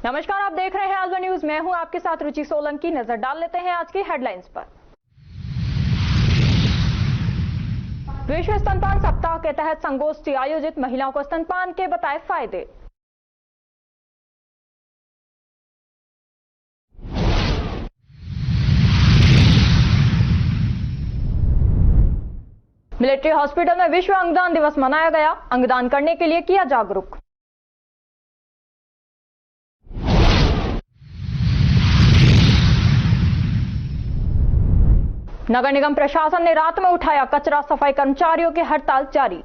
नमस्कार, आप देख रहे हैं अलवर न्यूज। मैं हूं आपके साथ रुचि सोलंकी। नजर डाल लेते हैं आज की हेडलाइंस पर। विश्व स्तनपान सप्ताह के तहत संगोष्ठी आयोजित, महिलाओं को स्तनपान के बताए फायदे। मिलिट्री हॉस्पिटल में विश्व अंगदान दिवस मनाया गया, अंगदान करने के लिए किया जागरूक। नगर निगम प्रशासन ने रात में उठाया कचरा, सफाई कर्मचारियों की हड़ताल जारी।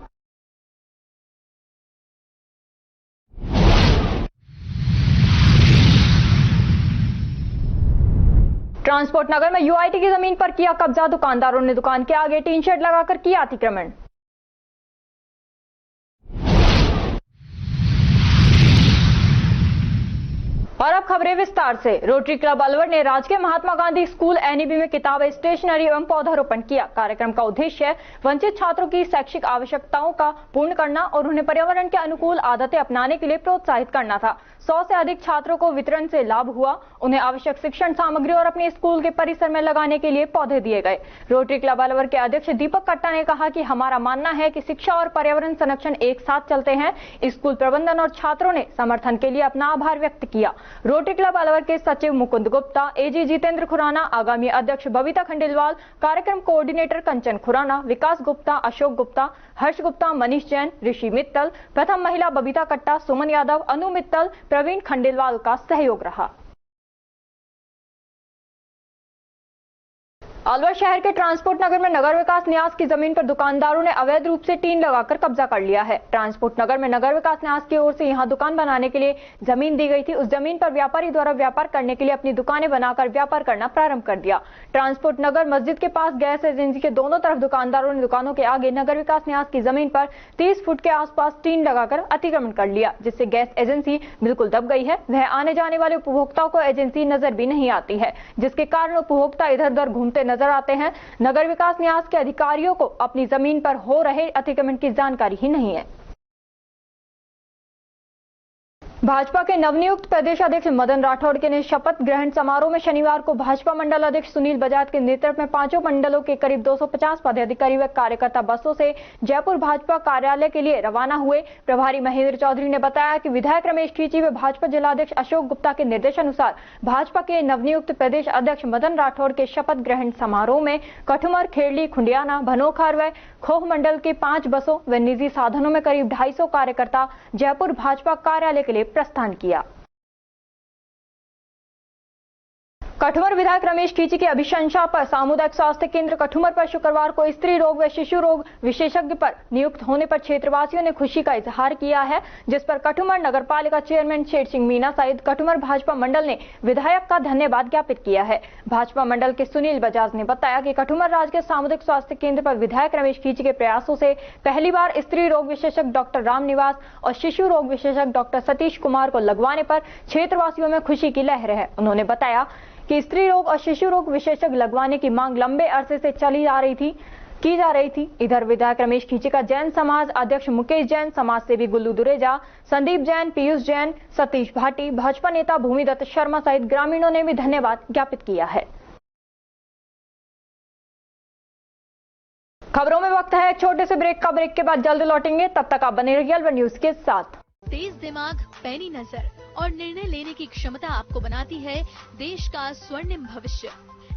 ट्रांसपोर्ट नगर में यूआईटी की जमीन पर किया कब्जा, दुकानदारों ने दुकान के आगे टीन शेड लगाकर किया अतिक्रमण। और अब खबरें विस्तार से। रोटरी क्लब अलवर ने राजकीय महात्मा गांधी स्कूल एनईबी में किताबें, स्टेशनरी एवं पौधारोपण किया। कार्यक्रम का उद्देश्य वंचित छात्रों की शैक्षिक आवश्यकताओं का पूर्ण करना और उन्हें पर्यावरण के अनुकूल आदतें अपनाने के लिए प्रोत्साहित करना था। 100 से अधिक छात्रों को वितरण से लाभ हुआ। उन्हें आवश्यक शिक्षण सामग्री और अपने स्कूल के परिसर में लगाने के लिए पौधे दिए गए। रोटरी क्लब अलवर के अध्यक्ष दीपक कट्टा ने कहा कि हमारा मानना है कि शिक्षा और पर्यावरण संरक्षण एक साथ चलते हैं। स्कूल प्रबंधन और छात्रों ने समर्थन के लिए अपना आभार व्यक्त किया। रोटरी क्लब अलवर के सचिव मुकुंद गुप्ता, एजी जितेंद्र खुराना, आगामी अध्यक्ष बबीता खंडेलवाल, कार्यक्रम कोऑर्डिनेटर कंचन खुराना, विकास गुप्ता, अशोक गुप्ता, हर्ष गुप्ता, मनीष जैन, ऋषि मित्तल, प्रथम महिला बबीता कट्टा, सुमन यादव, अनु मित्तल, प्रवीण खंडेलवाल का सहयोग रहा। अलवर शहर के ट्रांसपोर्ट नगर में नगर विकास न्यास की जमीन पर दुकानदारों ने अवैध रूप से टीन लगाकर कब्जा कर लिया है। ट्रांसपोर्ट नगर में नगर विकास न्यास की ओर से यहां दुकान बनाने के लिए जमीन दी गई थी। उस जमीन पर व्यापारी द्वारा व्यापार करने के लिए अपनी दुकानें बनाकर व्यापार करना प्रारंभ कर दिया। ट्रांसपोर्ट नगर मस्जिद के पास गैस एजेंसी के दोनों तरफ दुकानदारों ने दुकानों के आगे नगर विकास न्यास की जमीन पर 30 फुट के आसपास टीन लगाकर अतिक्रमण कर लिया, जिससे गैस एजेंसी बिल्कुल दब गई है। वह आने जाने वाले उपभोक्ताओं को एजेंसी नजर भी नहीं आती है, जिसके कारण उपभोक्ता इधर उधर घूमते नजर आते हैं। नगर विकास न्यास के अधिकारियों को अपनी जमीन पर हो रहे अतिक्रमण की जानकारी ही नहीं है। भाजपा के नवनियुक्त प्रदेश अध्यक्ष मदन राठौड़ के ने शपथ ग्रहण समारोह में शनिवार को भाजपा मंडल अध्यक्ष सुनील बजाज के नेतृत्व में पांचों मंडलों के करीब 250 पदाधिकारी व कार्यकर्ता बसों से जयपुर भाजपा कार्यालय के लिए रवाना हुए। प्रभारी महेंद्र चौधरी ने बताया कि विधायक रमेश खींची व भाजपा जिलाध्यक्ष अशोक गुप्ता के निर्देशानुसार भाजपा के नवनियुक्त प्रदेश अध्यक्ष मदन राठौड़ के शपथ ग्रहण समारोह में कठुमर, खेड़ली, खुंडियाना, भनोखार व खोह मंडल के 5 बसों व निजी साधनों में करीब 250 कार्यकर्ता जयपुर भाजपा कार्यालय के लिए प्रस्थान किया। कठुमर विधायक रमेश खींची की अभिशंसा पर सामुदायिक स्वास्थ्य केंद्र कठुमर पर शुक्रवार को स्त्री रोग व शिशु रोग विशेषज्ञ पर नियुक्त होने पर क्षेत्रवासियों ने खुशी का इजहार किया है, जिस पर कठुमर नगर पालिका चेयरमैन शेर सिंह मीना सहित कठुमर भाजपा मंडल ने विधायक का धन्यवाद ज्ञापित किया है। भाजपा मंडल के सुनील बजाज ने बताया कि कठुमर राजकीय सामुदायिक स्वास्थ्य केंद्र पर विधायक रमेश खींची के प्रयासों से पहली बार स्त्री रोग विशेषज्ञ डॉक्टर रामनिवास और शिशु रोग विशेषज्ञ डॉक्टर सतीश कुमार को लगवाने पर क्षेत्रवासियों में खुशी की लहर है। उन्होंने बताया कि स्त्री रोग और शिशु रोग विशेषज्ञ लगवाने की मांग लंबे अरसे से की जा रही थी। इधर विधायक रमेश खींची का जैन समाज अध्यक्ष मुकेश जैन, समाज सेवी गुल्लू दुरेजा, संदीप जैन, पीयूष जैन, सतीश भाटी, भाजपा नेता भूमिदत्त शर्मा सहित ग्रामीणों ने भी धन्यवाद ज्ञापित किया है। खबरों में वक्त है एक छोटे से ब्रेक का। ब्रेक के बाद जल्द लौटेंगे, तब तक आप बने रहिए अलवर न्यूज के साथ। तेज दिमाग, पैनी नजर और निर्णय लेने की क्षमता आपको बनाती है देश का स्वर्णिम भविष्य।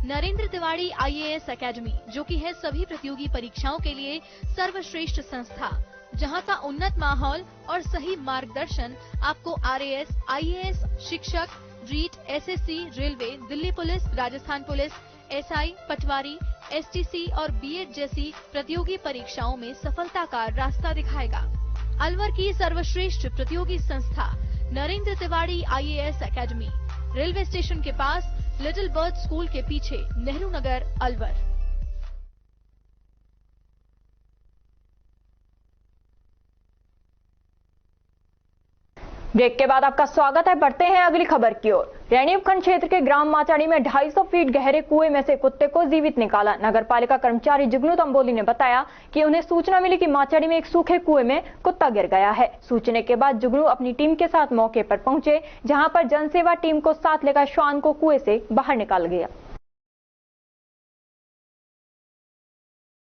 नरेंद्र तिवारी आईएएस एकेडमी, जो कि है सभी प्रतियोगी परीक्षाओं के लिए सर्वश्रेष्ठ संस्था, जहां का उन्नत माहौल और सही मार्गदर्शन आपको आरएएस, आईएएस, शिक्षक, REET, SSC, railway, Delhi police, Rajasthan police, SI, patwari, STC और बीएड जैसी प्रतियोगी परीक्षाओं में सफलता का रास्ता दिखाएगा। अलवर की सर्वश्रेष्ठ प्रतियोगी संस्था Narendra Tiwari IAS academy, railway station के पास, लिटिल बर्ड स्कूल के पीछे, नेहरू नगर, अलवर। ब्रेक के बाद आपका स्वागत है। बढ़ते हैं अगली खबर की ओर। रैनी उपखंड क्षेत्र के ग्राम माचाड़ी में 250 फीट गहरे कुएं में से कुत्ते को जीवित निकाला। नगर पालिका कर्मचारी जुगनू तंबोली ने बताया कि उन्हें सूचना मिली कि माचाड़ी में एक सूखे कुएं में कुत्ता गिर गया है। सूचना के बाद जुगनू अपनी टीम के साथ मौके पर पहुंचे, जहां पर जनसेवा टीम को साथ लेकर श्वान को कुएं से बाहर निकाल गया।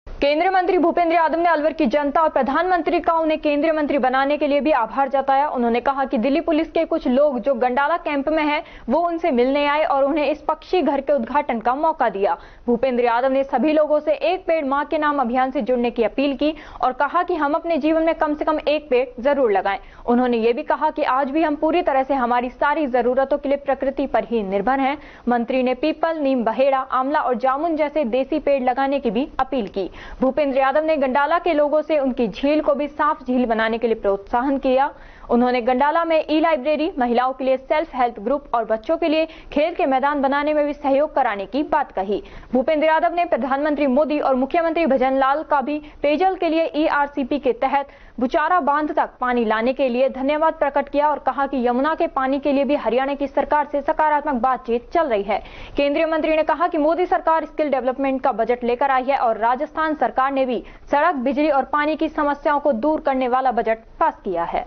केंद्रीय मंत्री भूपेंद्र यादव ने अलवर की जनता और प्रधानमंत्री का उन्हें केंद्रीय मंत्री बनाने के लिए भी आभार जताया। उन्होंने कहा कि दिल्ली पुलिस के कुछ लोग जो गंडाला कैंप में हैं, वो उनसे मिलने आए और उन्हें इस पक्षी घर के उद्घाटन का मौका दिया। भूपेंद्र यादव ने सभी लोगों से एक पेड़ मां के नाम अभियान से जुड़ने की अपील की और कहा कि हम अपने जीवन में कम से कम एक पेड़ जरूर लगाएं। उन्होंने ये भी कहा कि आज भी हम पूरी तरह से हमारी सारी जरूरतों के लिए प्रकृति पर ही निर्भर हैं। मंत्री ने पीपल, नीम, बहेड़ा, आंवला और जामुन जैसे देसी पेड़ लगाने की भी अपील की। भूपेंद्र यादव ने गंडाला के लोगों से उनकी झील को भी साफ झील बनाने के लिए प्रोत्साहन किया। उन्होंने गंडाला में ई लाइब्रेरी, महिलाओं के लिए सेल्फ हेल्प ग्रुप और बच्चों के लिए खेल के मैदान बनाने में भी सहयोग कराने की बात कही। भूपेंद्र यादव ने प्रधानमंत्री मोदी और मुख्यमंत्री भजनलाल का भी पेयजल के लिए ERCP के तहत बुचारा बांध तक पानी लाने के लिए धन्यवाद प्रकट किया और कहा कि यमुना के पानी के लिए भी हरियाणा की सरकार से सकारात्मक बातचीत चल रही है। केंद्रीय मंत्री ने कहा कि मोदी सरकार स्किल डेवलपमेंट का बजट लेकर आई है और राजस्थान सरकार ने भी सड़क, बिजली और पानी की समस्याओं को दूर करने वाला बजट पास किया है।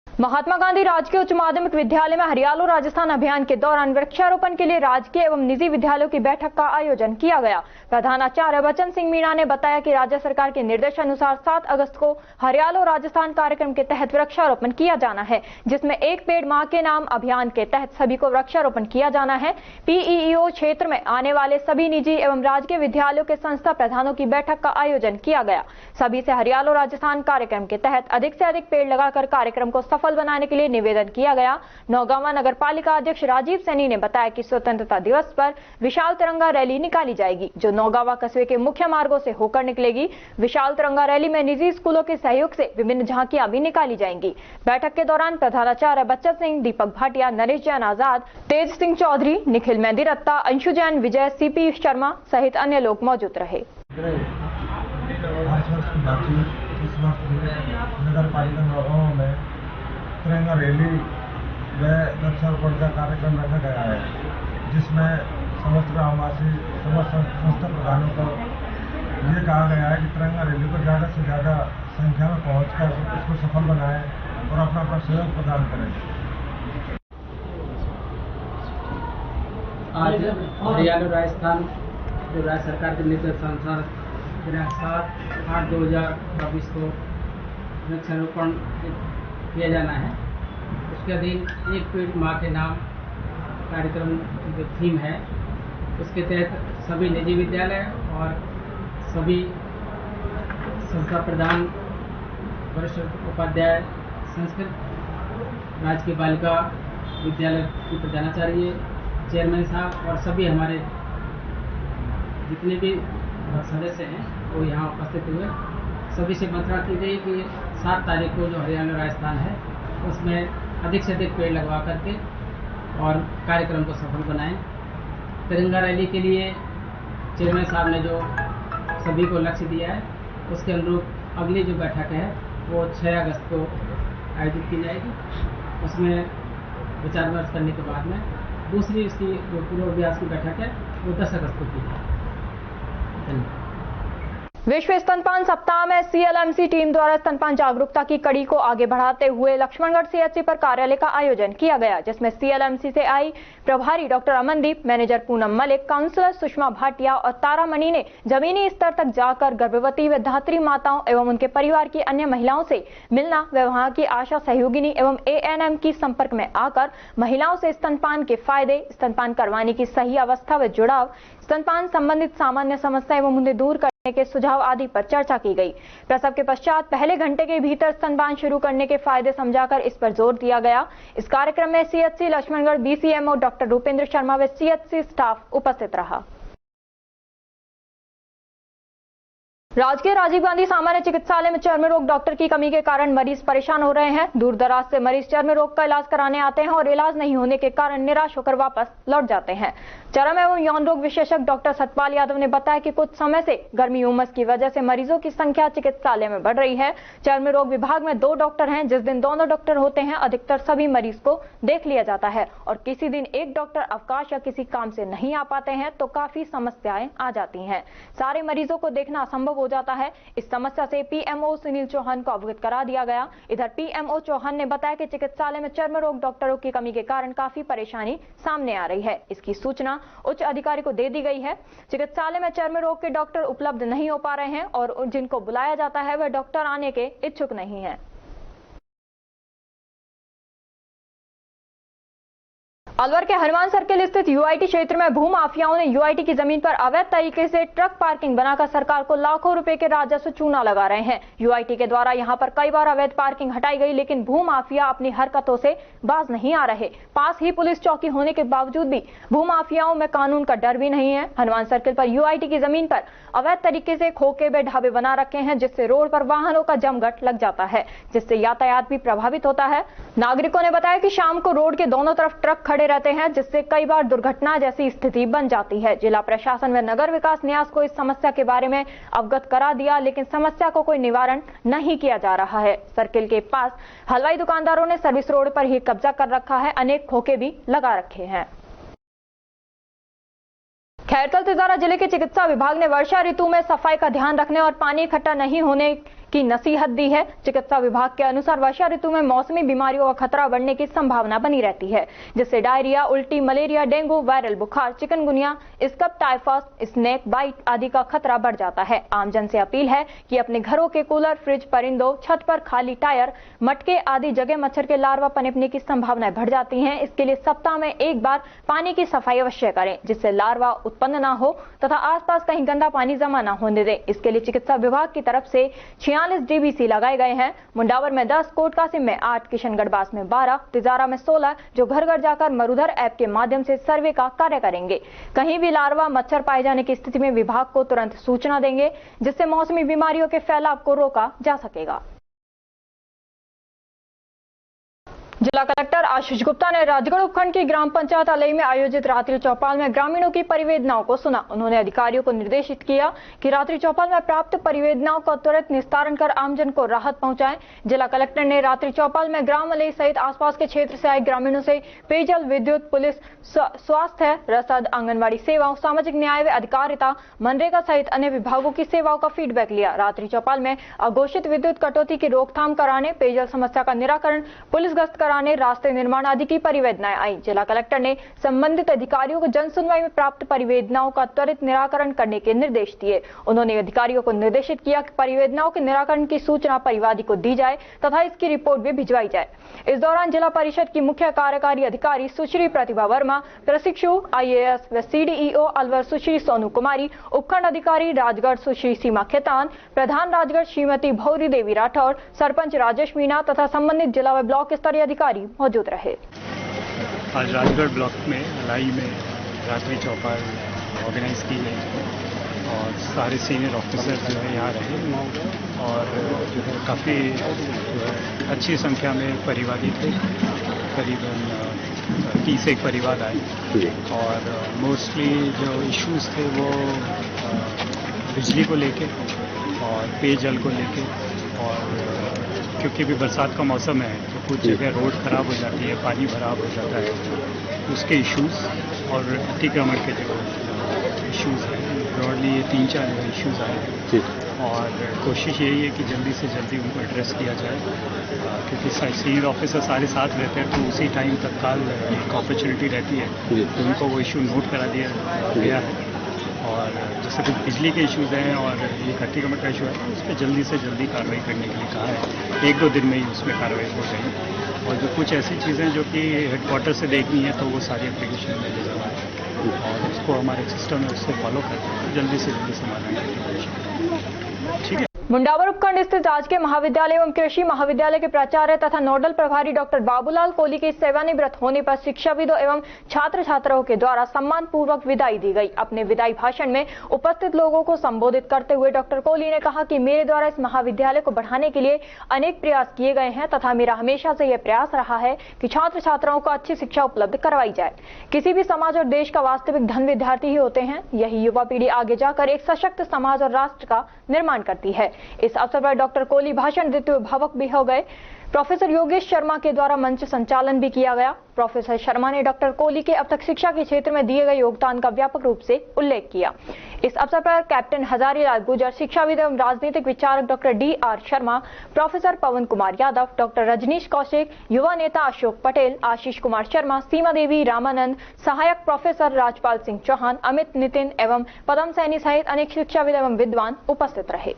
महात्मा गांधी राजकीय उच्च माध्यमिक विद्यालय में हरियालो राजस्थान अभियान के दौरान वृक्षारोपण के लिए राजकीय एवं निजी विद्यालयों की बैठक का आयोजन किया गया। प्रधानाचार्य बचन सिंह मीणा ने बताया कि राज्य सरकार के निर्देशानुसार 7 अगस्त को हरियालो राजस्थान कार्यक्रम के तहत वृक्षारोपण किया जाना है, जिसमें एक पेड़ मां के नाम अभियान के तहत सभी को वृक्षारोपण किया जाना है। PEO क्षेत्र में आने वाले सभी निजी एवं राजकीय विद्यालयों के संस्था प्रधानों की बैठक का आयोजन किया गया। सभी से हरियालो राजस्थान कार्यक्रम के तहत अधिक से अधिक पेड़ लगाकर कार्यक्रम को सफल बनाने के लिए निवेदन किया गया। नौगांवा नगर पालिका अध्यक्ष राजीव सैनी ने बताया कि स्वतंत्रता दिवस पर विशाल तिरंगा रैली निकाली जाएगी, जो नौगांवा कस्बे के मुख्य मार्गों से होकर निकलेगी। विशाल तिरंगा रैली में निजी स्कूलों के सहयोग से विभिन्न झांकियां भी निकाली जाएंगी। बैठक के दौरान प्रधानाचार्य बच्चन सिंह, दीपक भाटिया, नरेश जैन आजाद, तेज सिंह चौधरी, निखिल मेहंदी रत्ता, अंशु जैन, विजय, CP शर्मा सहित अन्य लोग मौजूद रहे। नगर पालिका नौगांवा में तिरंगा रैली व वृक्षारोपण का कार्यक्रम रखा गया है, जिसमें समस्त ग्रामवासी, समस्त संस्था प्रधानों को ये कहा गया है कि तिरंगा रैली को ज़्यादा से ज़्यादा संख्या में पहुंचकर इसको सफल बनाएं और अपना सहयोग प्रदान करें। आज हरियाणा राजस्थान जो राज्य सरकार के निर्देशानुसार दिनांक 7/8/2024 को वृक्षारोपण किया जाना है। उसके अधीन एक पेड़ मां के नाम कार्यक्रम जो थीम है, उसके तहत सभी निजी विद्यालय और सभी संस्था प्रधान, वरिष्ठ उपाध्याय, संस्कृत राजकीय बालिका विद्यालय की प्रधानाचार्य, चेयरमैन साहब और सभी हमारे जितने भी सदस्य हैं वो यहाँ उपस्थित हुए। सभी से मंत्रणा की गई कि 7 तारीख को जो हरियाणा राजस्थान है उसमें अधिक से अधिक पेड़ लगवा करके और कार्यक्रम को सफल बनाएं। तिरंगा रैली के लिए चेयरमैन साहब ने जो सभी को लक्ष्य दिया है, उसके अनुरूप अगली जो बैठक है वो 6 अगस्त को आयोजित की जाएगी। उसमें विचार विमर्श करने के बाद में दूसरी इसकी जो पूर्वाभ्यास की बैठक है वो 10 अगस्त को की जाएगी। धन्यवाद। विश्व स्तनपान सप्ताह में CLMC टीम द्वारा स्तनपान जागरूकता की कड़ी को आगे बढ़ाते हुए लक्ष्मणगढ़ CHC पर कार्यालय का आयोजन किया गया, जिसमें CLMC से आई प्रभारी doctor Amandeep, manager Poonam Malik, counsellor Sushma Bhatia और तारामणि ने जमीनी स्तर तक जाकर गर्भवती व धात्री माताओं एवं उनके परिवार की अन्य महिलाओं से मिलना व वहां की आशा सहयोगिनी एवं ANM की संपर्क में आकर महिलाओं से स्तनपान के फायदे, स्तनपान करवाने की सही अवस्था व जुड़ाव, स्तनपान संबंधित सामान्य समस्या एवं उन्हें दूर करने के सुझाव आदि पर चर्चा की गई। प्रसव के पश्चात पहले घंटे के भीतर स्तनपान शुरू करने के फायदे समझाकर इस पर जोर दिया गया। इस कार्यक्रम में CHC Laxmangarh BCMO doctor Rupendra Sharma व CHC स्टाफ उपस्थित रहा। राजकीय राजीव गांधी सामान्य चिकित्सालय में चर्म रोग डॉक्टर की कमी के कारण मरीज परेशान हो रहे हैं। दूर दराज से मरीज चर्म रोग का इलाज कराने आते हैं और इलाज नहीं होने के कारण निराश होकर वापस लौट जाते हैं। चर्म एवं यौन रोग विशेषज्ञ डॉक्टर सतपाल यादव ने बताया कि कुछ समय से गर्मी उमस की वजह से मरीजों की संख्या चिकित्सालय में बढ़ रही है। चर्म रोग विभाग में 2 डॉक्टर हैं। जिस दिन दोनों डॉक्टर होते हैं अधिकतर सभी मरीज को देख लिया जाता है और किसी दिन एक डॉक्टर अवकाश या किसी काम से नहीं आ पाते हैं तो काफी समस्याएं आ जाती हैं। सारे मरीजों को देखना असंभव हो जाता है। इस समस्या से पीएमओ सुनील चौहान को अवगत करा दिया गया। इधर पीएमओ चौहान ने बताया कि चिकित्सालय में चर्म रोग डॉक्टरों की कमी के कारण काफी परेशानी सामने आ रही है। इसकी सूचना उच्च अधिकारी को दे दी गई है। चिकित्सालय में चर्म रोग के डॉक्टर उपलब्ध नहीं हो पा रहे हैं और जिनको बुलाया जाता है वह डॉक्टर आने के इच्छुक नहीं है। अलवर के हनुमान सर्किल स्थित यूआईटी क्षेत्र में भूमाफियाओं ने यूआईटी की जमीन पर अवैध तरीके से ट्रक पार्किंग बनाकर सरकार को लाखों रुपए के राजस्व चूना लगा रहे हैं। यूआईटी के द्वारा यहां पर कई बार अवैध पार्किंग हटाई गई लेकिन भूमाफिया अपनी हरकतों से बाज नहीं आ रहे। पास ही पुलिस चौकी होने के बावजूद भी भूमाफियाओं में कानून का डर भी नहीं है। हनुमान सर्किल पर यूआईटी की जमीन पर अवैध तरीके से खोखे व ढाबे बना रखे हैं जिससे रोड पर वाहनों का जमघट लग जाता है जिससे यातायात भी प्रभावित होता है। नागरिकों ने बताया कि शाम को रोड के दोनों तरफ ट्रक खड़े रहते हैं जिससे कई बार दुर्घटना जैसी स्थिति बन जाती है। जिला प्रशासन व नगर विकास न्यास को इस समस्या के बारे में अवगत करा दिया लेकिन समस्या को कोई निवारण नहीं किया जा रहा है। सर्किल के पास हलवाई दुकानदारों ने सर्विस रोड पर ही कब्जा कर रखा है। अनेक खोखे भी लगा रखे हैं। खैरतल तिजारा जिले के चिकित्सा विभाग ने वर्षा ऋतु में सफाई का ध्यान रखने और पानी इकट्ठा नहीं होने की नसीहत दी है। चिकित्सा विभाग के अनुसार वर्षा ऋतु में मौसमी बीमारियों का खतरा बढ़ने की संभावना बनी रहती है जिससे डायरिया, उल्टी, मलेरिया, डेंगू, वायरल बुखार, chikungunya, scrub, typhus, snake bite आदि का खतरा बढ़ जाता है। आमजन से अपील है कि अपने घरों के कूलर, फ्रिज, परिंदों, छत पर खाली टायर, मटके आदि जगह मच्छर के लार्वा पनपने की संभावनाएं बढ़ जाती हैं। इसके लिए सप्ताह में एक बार पानी की सफाई अवश्य करें जिससे लार्वा उत्पन्न न हो तथा आसपास कहीं गंदा पानी जमा न होने दें। इसके लिए चिकित्सा विभाग की तरफ से 46 डीबीसी लगाए गए हैं। मुंडावर में 10, कोटकासिम में 8, किशनगढ़ बास में 12, तिजारा में 16 जो घर घर जाकर मरुधर ऐप के माध्यम से सर्वे का कार्य करेंगे। कहीं भी लार्वा, मच्छर पाए जाने की स्थिति में विभाग को तुरंत सूचना देंगे जिससे मौसमी बीमारियों के फैलाव को रोका जा सकेगा। जिला कलेक्टर आशीष गुप्ता ने राजगढ़ उपखंड की ग्राम पंचायत अलई में आयोजित रात्रि चौपाल में ग्रामीणों की परिवेदनाओं को सुना। उन्होंने अधिकारियों को निर्देशित किया कि रात्रि चौपाल में प्राप्त परिवेदनाओं का त्वरित निस्तारण कर आमजन को राहत पहुंचाएं। जिला कलेक्टर ने रात्रि चौपाल में ग्राम अलई सहित आसपास के क्षेत्र से आए ग्रामीणों से पेयजल, विद्युत, पुलिस, स्वास्थ्य, रसद, आंगनबाड़ी सेवाओं, सामाजिक न्याय व अधिकारिता, मनरेगा सहित अन्य विभागों की सेवाओं का फीडबैक लिया। रात्रि चौपाल में अघोषित विद्युत कटौती की रोकथाम कराने, पेयजल समस्या का निराकरण, पुलिस गश्त कराने, रास्ते निर्माण आदि की परिवेदनाएं आई। जिला कलेक्टर ने संबंधित अधिकारियों को जन सुनवाई में प्राप्त परिवेदनाओं का त्वरित निराकरण करने के निर्देश दिए। उन्होंने अधिकारियों को निर्देशित किया कि परिवेदनाओं के निराकरण की सूचना परिवादी को दी जाए तथा इसकी रिपोर्ट भी भिजवाई जाए। इस दौरान जिला परिषद की मुख्य कार्यकारी अधिकारी सुश्री प्रतिभा वर्मा, प्रशिक्षु IAS व CDEO अलवर सुश्री सोनू कुमारी, उपखंड अधिकारी राजगढ़ सुश्री सीमा खेतान, प्रधान राजगढ़ श्रीमती भौरी देवी राठौर, सरपंच राजेश मीणा तथा संबंधित जिला व ब्लॉक स्तरीय अधिकारी मौजूद रहे। आज राजगढ़ ब्लॉक में लाई में रात्रि चौपाल ऑर्गेनाइज की गई और सारे सीनियर ऑफिसर जो है यहाँ रहे और जो है काफ़ी अच्छी संख्या में परिवादी थे। करीबन 30 परिवार आए और मोस्टली जो इश्यूज थे वो बिजली को लेके और पेयजल को लेके और क्योंकि भी बरसात का मौसम है तो कुछ जगह रोड खराब हो जाती है, पानी भराव हो जाता है, उसके इश्यूज और अतिक्रमण के जो इश्यूज हैं, ब्रॉडली ये 3-4 इश्यूज आए हैं और कोशिश यही है कि जल्दी से जल्दी उनको एड्रेस किया जाए क्योंकि सीनियर ऑफिसर सारे साथ रहते हैं तो उसी टाइम तत्काल एक अपॉर्चुनिटी रहती है तो उनको वो इशू नोट करा दिया गया है। और जैसे कुछ बिजली के इश्यूज हैं और एक अतिक्रमण का इशू है उस पर जल्दी से जल्दी कार्रवाई करने के लिए कहा है। 1-2 दिन में ही उसमें कार्रवाई हो जाएगी और जो कुछ ऐसी चीज़ें जो कि हेडक्वार्टर से देखनी है तो वो सारी एप्लीकेशन में ले जाना है और उसको हमारे सिस्टम में उससे फॉलो करते हैं जल्दी से जल्दी समाधान करने की कोशिश। ठीक है। मुंडावर उपखंड स्थित राजकीय महाविद्यालय एवं कृषि महाविद्यालय के प्राचार्य तथा नोडल प्रभारी डॉक्टर बाबूलाल कोहली के सेवानिवृत्त होने पर शिक्षाविदों एवं छात्र छात्राओं के द्वारा सम्मान पूर्वक विदाई दी गई। अपने विदाई भाषण में उपस्थित लोगों को संबोधित करते हुए डॉक्टर कोहली ने कहा कि मेरे द्वारा इस महाविद्यालय को बढ़ाने के लिए अनेक प्रयास किए गए हैं तथा मेरा हमेशा से यह प्रयास रहा है कि छात्र छात्राओं को अच्छी शिक्षा उपलब्ध करवाई जाए। किसी भी समाज और देश का वास्तविक धन विद्यार्थी ही होते हैं। यही युवा पीढ़ी आगे जाकर एक सशक्त समाज और राष्ट्र का निर्माण करती है। इस अवसर पर डॉक्टर कोहली भाषण देते हुए भावुक भी हो गए। प्रोफेसर योगेश शर्मा के द्वारा मंच संचालन भी किया गया। प्रोफेसर शर्मा ने डॉक्टर कोहली के अब तक शिक्षा के क्षेत्र में दिए गए योगदान का व्यापक रूप से उल्लेख किया। इस अवसर पर कैप्टन हजारीलाल गुर्जर, शिक्षाविद एवं राजनीतिक विचारक डॉक्टर D.R. शर्मा, प्रोफेसर पवन कुमार यादव, डॉक्टर रजनीश कौशिक, युवा नेता अशोक पटेल, आशीष कुमार शर्मा, सीमा देवी, रामानंद, सहायक प्रोफेसर राजपाल सिंह चौहान, अमित, नितिन एवं पदम सैनी सहित अनेक शिक्षाविद एवं विद्वान उपस्थित रहे।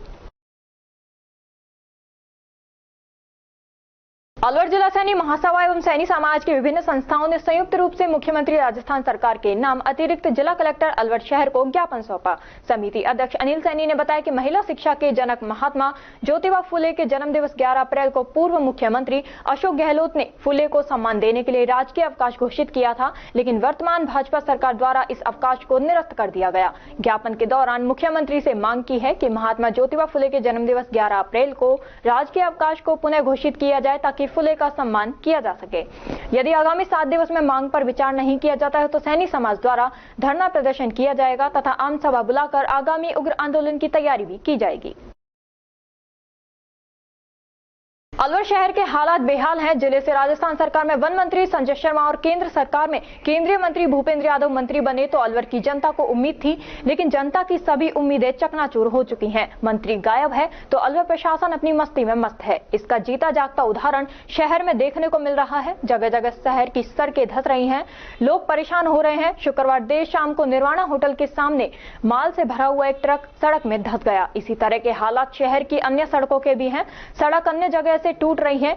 अलवर जिला सैनी महासभा एवं सैनी समाज के विभिन्न संस्थाओं ने संयुक्त रूप से मुख्यमंत्री राजस्थान सरकार के नाम अतिरिक्त जिला कलेक्टर अलवर शहर को ज्ञापन सौंपा। समिति अध्यक्ष अनिल सैनी ने बताया कि महिला शिक्षा के जनक महात्मा ज्योतिबा फुले के जन्म दिवस 11 अप्रैल को पूर्व मुख्यमंत्री अशोक गहलोत ने फुले को सम्मान देने के लिए राजकीय अवकाश घोषित किया था, लेकिन वर्तमान भाजपा सरकार द्वारा इस अवकाश को निरस्त कर दिया गया। ज्ञापन के दौरान मुख्यमंत्री से मांग की है कि महात्मा ज्योतिबा फुले के जन्म दिवस 11 अप्रैल को राजकीय अवकाश को पुनः घोषित किया जाए ताकि फुले का सम्मान किया जा सके। यदि आगामी 7 दिवस में मांग पर विचार नहीं किया जाता है तो सैनी समाज द्वारा धरना प्रदर्शन किया जाएगा तथा आम सभा बुलाकर आगामी उग्र आंदोलन की तैयारी भी की जाएगी। अलवर शहर के हालात बेहाल हैं। जिले से राजस्थान सरकार में वन मंत्री संजय शर्मा और केंद्र सरकार में केंद्रीय मंत्री भूपेंद्र यादव मंत्री बने तो अलवर की जनता को उम्मीद थी, लेकिन जनता की सभी उम्मीदें चकनाचूर हो चुकी हैं। मंत्री गायब है तो अलवर प्रशासन अपनी मस्ती में मस्त है। इसका जीता जागता उदाहरण शहर में देखने को मिल रहा है। जगह जगह शहर की सड़कें धंस रही हैं, लोग परेशान हो रहे हैं। शुक्रवार देर शाम को निर्वाणा होटल के सामने माल से भरा हुआ एक ट्रक सड़क में धंस गया। इसी तरह के हालात शहर की अन्य सड़कों के भी हैं। सड़क अन्य जगह से टूट रही है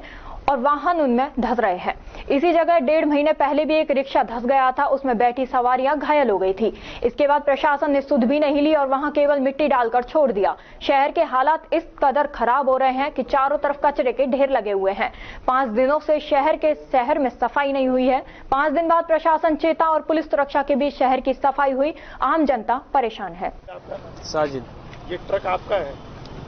और वाहन उनमें धंस रहे हैं। इसी जगह 1.5 महीने पहले भी एक रिक्शा धंस गया था, उसमें बैठी सवारियां घायल हो गई थी। इसके बाद प्रशासन ने सुध भी नहीं ली और वहां केवल मिट्टी डालकर छोड़ दिया। शहर के हालात इस कदर खराब हो रहे हैं कि चारों तरफ कचरे के ढेर लगे हुए हैं। 5 दिनों से शहर में सफाई नहीं हुई है। 5 दिन बाद प्रशासन चेता और पुलिस सुरक्षा के बीच शहर की सफाई हुई। आम जनता परेशान है। साजिद, ये ट्रक आपका है?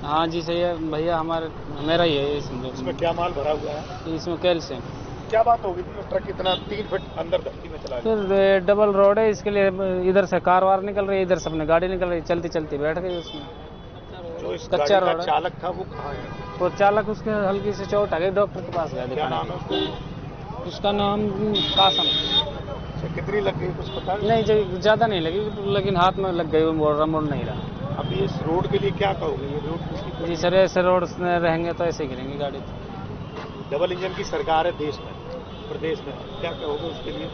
हाँ जी सही है भैया, मेरा ही है। इसमें क्या माल भरा हुआ है? इसमें कैल्शियम। क्या बात होगी थी? ट्रक इतना 3 फीट अंदर धरती में चला गया। फिर डबल रोड है, इसके लिए इधर से कार वार निकल रही है, इधर से अपनी गाड़ी निकल रही है, चलती चलती बैठ गई उसमें। जो इस कच्चा गाड़ी का रोड चालक था वो कहाँ है? वो चालक उसके हल्की से चोट आ गई, डॉक्टर के पास गया। क्या नाम है उसका नाम कासम। अच्छा, कितनी लग गई कुछ पता नहीं, ज्यादा नहीं लगी, लेकिन हाथ में लग गई, वो मोड़ नहीं रहा। अब इस रोड के लिए क्या कहोगे? ये रोड किसकी? जी सर, ऐसे रोड रहेंगे तो ऐसे गिरेंगी गाड़ी। डबल इंजन की सरकार है देश में, प्रदेश में, क्या कहोगे उसके लिए?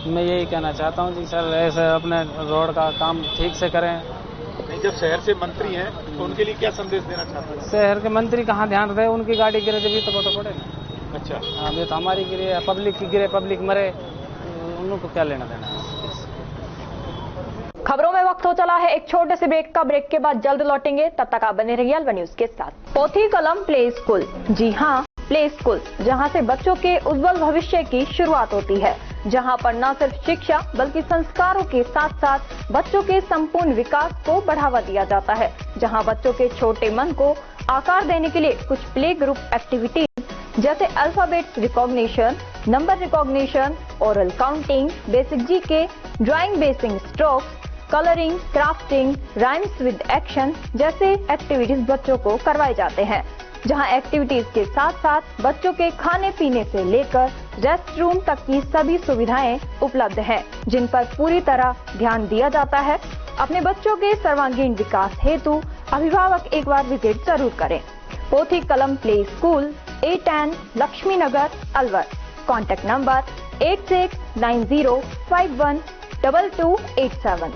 मैं यही कहना चाहता हूँ जी सर, ऐसे अपने रोड का काम ठीक से करें। नहीं, जब शहर से मंत्री हैं तो उनके लिए क्या संदेश देना चाहते हैं? शहर के मंत्री कहाँ ध्यान रहे, उनकी गाड़ी गिरे जब तो फोटो पड़े ना। अच्छा, हाँ, ये तो हमारी गिरे, पब्लिक की गिरे, पब्लिक मरे, उनको क्या लेना देना। खबरों में वक्त हो चला है एक छोटे से ब्रेक का। ब्रेक के बाद जल्द लौटेंगे, तब तक आप बने रहिए अलवर न्यूज के साथ। पोथी कलम प्ले स्कूल, जी हाँ प्ले स्कूल, जहाँ से बच्चों के उज्जवल भविष्य की शुरुआत होती है, जहाँ पर न सिर्फ शिक्षा बल्कि संस्कारों के साथ साथ बच्चों के संपूर्ण विकास को बढ़ावा दिया जाता है, जहाँ बच्चों के छोटे मन को आकार देने के लिए कुछ प्ले ग्रुप एक्टिविटीज जैसे alphabet recognition, number recognition, oral counting, basic GK, drawing basic strokes, colouring, crafting, rhymes with action जैसे एक्टिविटीज बच्चों को करवाए जाते हैं, जहां एक्टिविटीज के साथ साथ बच्चों के खाने पीने से लेकर रेस्ट रूम तक की सभी सुविधाएं उपलब्ध हैं, जिन पर पूरी तरह ध्यान दिया जाता है। अपने बच्चों के सर्वांगीण विकास हेतु अभिभावक एक बार विजिट जरूर करें। Pothi Kalam play school, A10 Lakshmi Nagar, Alwar. Contact number 8690512287।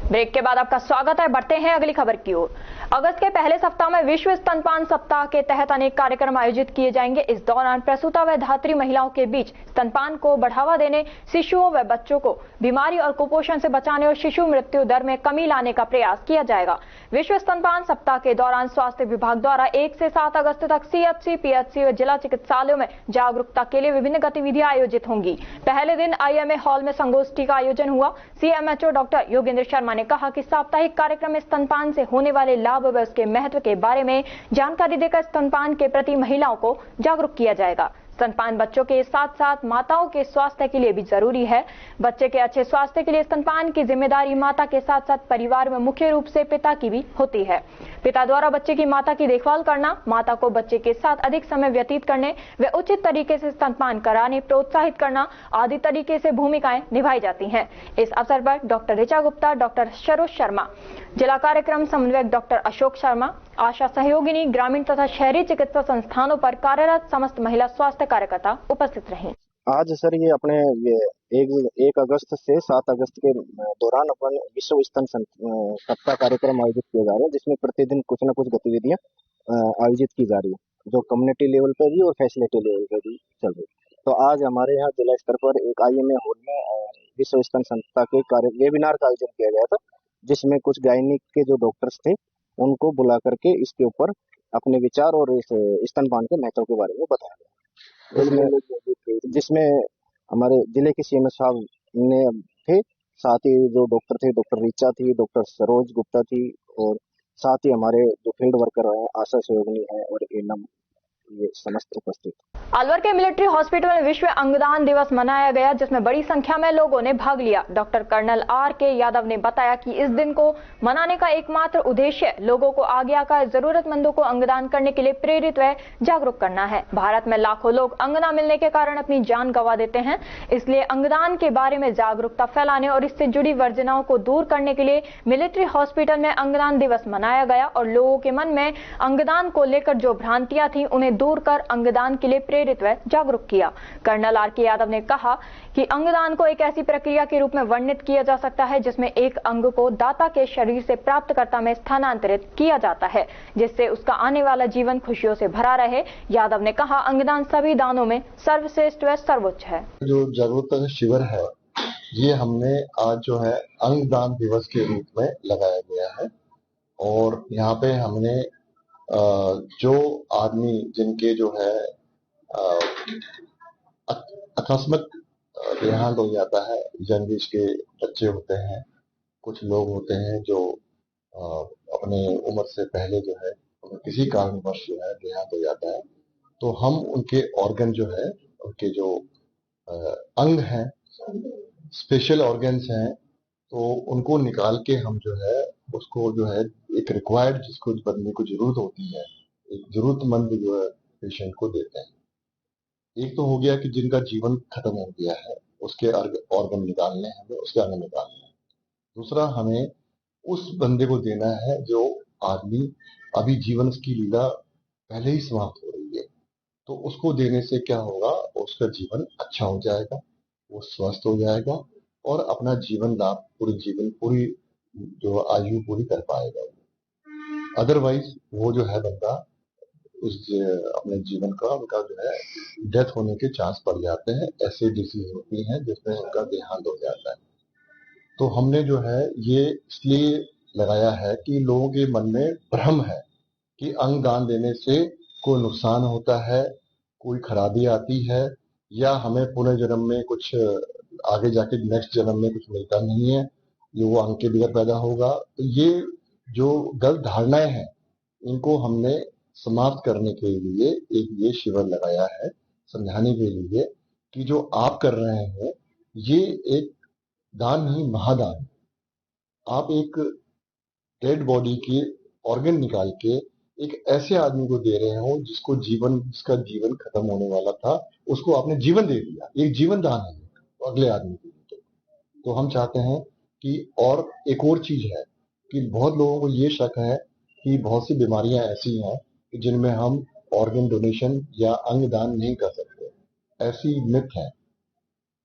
Break के बाद आपका स्वागत है। बढ़ते हैं अगली खबर की ओर। अगस्त के पहले सप्ताह में विश्व स्तनपान सप्ताह के तहत अनेक कार्यक्रम आयोजित किए जाएंगे। इस दौरान प्रसूता व धात्री महिलाओं के बीच स्तनपान को बढ़ावा देने, शिशुओं व बच्चों को बीमारी और कुपोषण से बचाने और शिशु मृत्यु दर में कमी लाने का प्रयास किया जाएगा। विश्व स्तनपान सप्ताह के दौरान स्वास्थ्य विभाग द्वारा 1 से 7 अगस्त तक CHC, PHC व जिला चिकित्सालयों में जागरूकता के लिए विभिन्न गतिविधियां आयोजित होंगी। पहले दिन IMA हॉल में संगोष्ठी का आयोजन हुआ। CMHO डॉक्टर योगेंद्र शर्मा ने कहा कि साप्ताहिक कार्यक्रम में स्तनपान से होने वाले लाभ व उसके महत्व के बारे में जानकारी देकर स्तनपान के प्रति महिलाओं को जागरूक किया जाएगा। स्तनपान बच्चों के साथ साथ माताओं के स्वास्थ्य के लिए भी जरूरी है। बच्चे के अच्छे स्वास्थ्य के लिए स्तनपान की जिम्मेदारी माता के साथ साथ परिवार में मुख्य रूप से पिता की भी होती है। पिता द्वारा बच्चे की माता की देखभाल करना, माता को बच्चे के साथ अधिक समय व्यतीत करने व उचित तरीके से स्तनपान कराने प्रोत्साहित करना आदि तरीके से भूमिकाएं निभाई जाती हैं। इस अवसर पर डॉक्टर ऋचा गुप्ता, डॉक्टर सरोज शर्मा, जिला कार्यक्रम समन्वयक डॉक्टर अशोक शर्मा, आशा सहयोगिनी, ग्रामीण तथा शहरी चिकित्सा संस्थानों पर कार्यरत समस्त महिला स्वास्थ्य कार्यकर्ता उपस्थित रहे। आज सर ये अपने ये 1 अगस्त से 7 अगस्त के दौरान अपन विश्व स्तन सप्ताह कार्यक्रम आयोजित किए जा रहे हैं, जिसमें प्रतिदिन कुछ न कुछ गतिविधियां आयोजित की जा रही है, जो कम्युनिटी लेवल पर भी और फैसिलिटी लेवल पर भी चल रही है। तो आज हमारे यहाँ जिला स्तर पर एक IMA हॉल में विश्व स्तन सप्ताह के वेबिनार का आयोजन किया गया था, जिसमें कुछ गायनिक के जो डॉक्टर्स थे उनको बुला करके इसके ऊपर अपने विचार और इस स्तनपान के महत्व के बारे में बताया गया, जिसमें हमारे जिले के CMS साहब ने थे, साथ ही जो डॉक्टर थे, डॉक्टर ऋचा थी, डॉक्टर सरोज गुप्ता थी, और साथ ही हमारे जो फील्ड वर्कर हैं आशा सहयोगिनी है और एनम, ये समस्त उपस्थित। अलवर के मिलिट्री हॉस्पिटल में विश्व अंगदान दिवस मनाया गया, जिसमें बड़ी संख्या में लोगों ने भाग लिया। डॉक्टर कर्नल RK यादव ने बताया कि इस दिन को मनाने का एकमात्र उद्देश्य लोगों को आगे आकर जरूरतमंदों को अंगदान करने के लिए प्रेरित व जागरूक करना है। भारत में लाखों लोग अंग न मिलने के कारण अपनी जान गंवा देते हैं, इसलिए अंगदान के बारे में जागरूकता फैलाने और इससे जुड़ी वर्जनाओं को दूर करने के लिए मिलिट्री हॉस्पिटल में अंगदान दिवस मनाया गया और लोगों के मन में अंगदान को लेकर जो भ्रांतियां थी उन्हें दूर कर अंगदान के लिए प्रेरित व जागरूक किया। कर्नल RK यादव ने कहा कि अंगदान को एक ऐसी प्रक्रिया के रूप में वर्णित किया जा सकता है जिसमें एक अंग को दाता के शरीर से प्राप्तकर्ता में स्थानांतरित किया जाता है, जिससे उसका आने वाला जीवन खुशियों से भरा रहे। यादव ने कहा अंगदान सभी दानों में सर्वश्रेष्ठ व सर्वोच्च है। जो जागरूकता शिविर है ये हमने आज जो है अंगदान दिवस के रूप में लगाया गया है, और यहाँ पे हमने जो आदमी जिनके जो है अकस्मात देहांत हो जाता है, जन्मदिन के बच्चे होते हैं, कुछ लोग होते हैं जो अपने उम्र से पहले जो है किसी कारणवश जो है देहांत हो जाता है, तो हम उनके ऑर्गन जो है, उनके जो अंग हैं, स्पेशल ऑर्गन्स हैं, तो उनको निकाल के हम जो है उसको जो है एक रिक्वायर्ड जिसको बंदे को जरूरत होती है, एक जरूरतमंद जो है पेशेंट को देते हैं। एक तो हो गया कि जिनका जीवन खत्म हो गया है उसके ऑर्गन निकालने हैं, हमें उसके अंग निकालने हैं। दूसरा हमें उस बंदे को देना है जो आदमी अभी जीवन की लीला पहले ही समाप्त हो रही है, तो उसको देने से क्या होगा, उसका जीवन अच्छा हो जाएगा, वो स्वस्थ हो जाएगा और अपना जीवन लाभ पूरी जो आयु पूरी कर पाएगा। अदरवाइज वो जो है बंदा उस अपने जीवन का उनका जो है डेथ होने के चांस पड़ जाते हैं। ऐसे डिसीज होती हैं जिसमें उनका देहांत हो जाता है। तो हमने जो है ये इसलिए लगाया है कि लोगों के मन में भ्रम है कि अंग दान देने से कोई नुकसान होता है, कोई खराबी आती है, या हमें पुनर्जन्म में कुछ आगे जाके नेक्स्ट जन्म में कुछ मिलता नहीं है, ये वो अंग के बगैर पैदा होगा। तो ये जो गलत धारणाएं हैं इनको हमने समाप्त करने के लिए एक ये शिविर लगाया है, समझाने के लिए कि जो आप कर रहे हैं ये एक दान नहीं महादान। आप एक डेड बॉडी के ऑर्गन निकाल के एक ऐसे आदमी को दे रहे हो जिसका जीवन खत्म होने वाला था, उसको आपने जीवन दे दिया। एक जीवन दान है तो अगले आदमी के लिए। तो हम चाहते हैं कि, और एक और चीज है कि बहुत लोगों को ये शक है कि बहुत सी बीमारियां ऐसी हैं कि जिनमें हम ऑर्गन डोनेशन या अंग दान नहीं कर सकते। ऐसी मिथ है।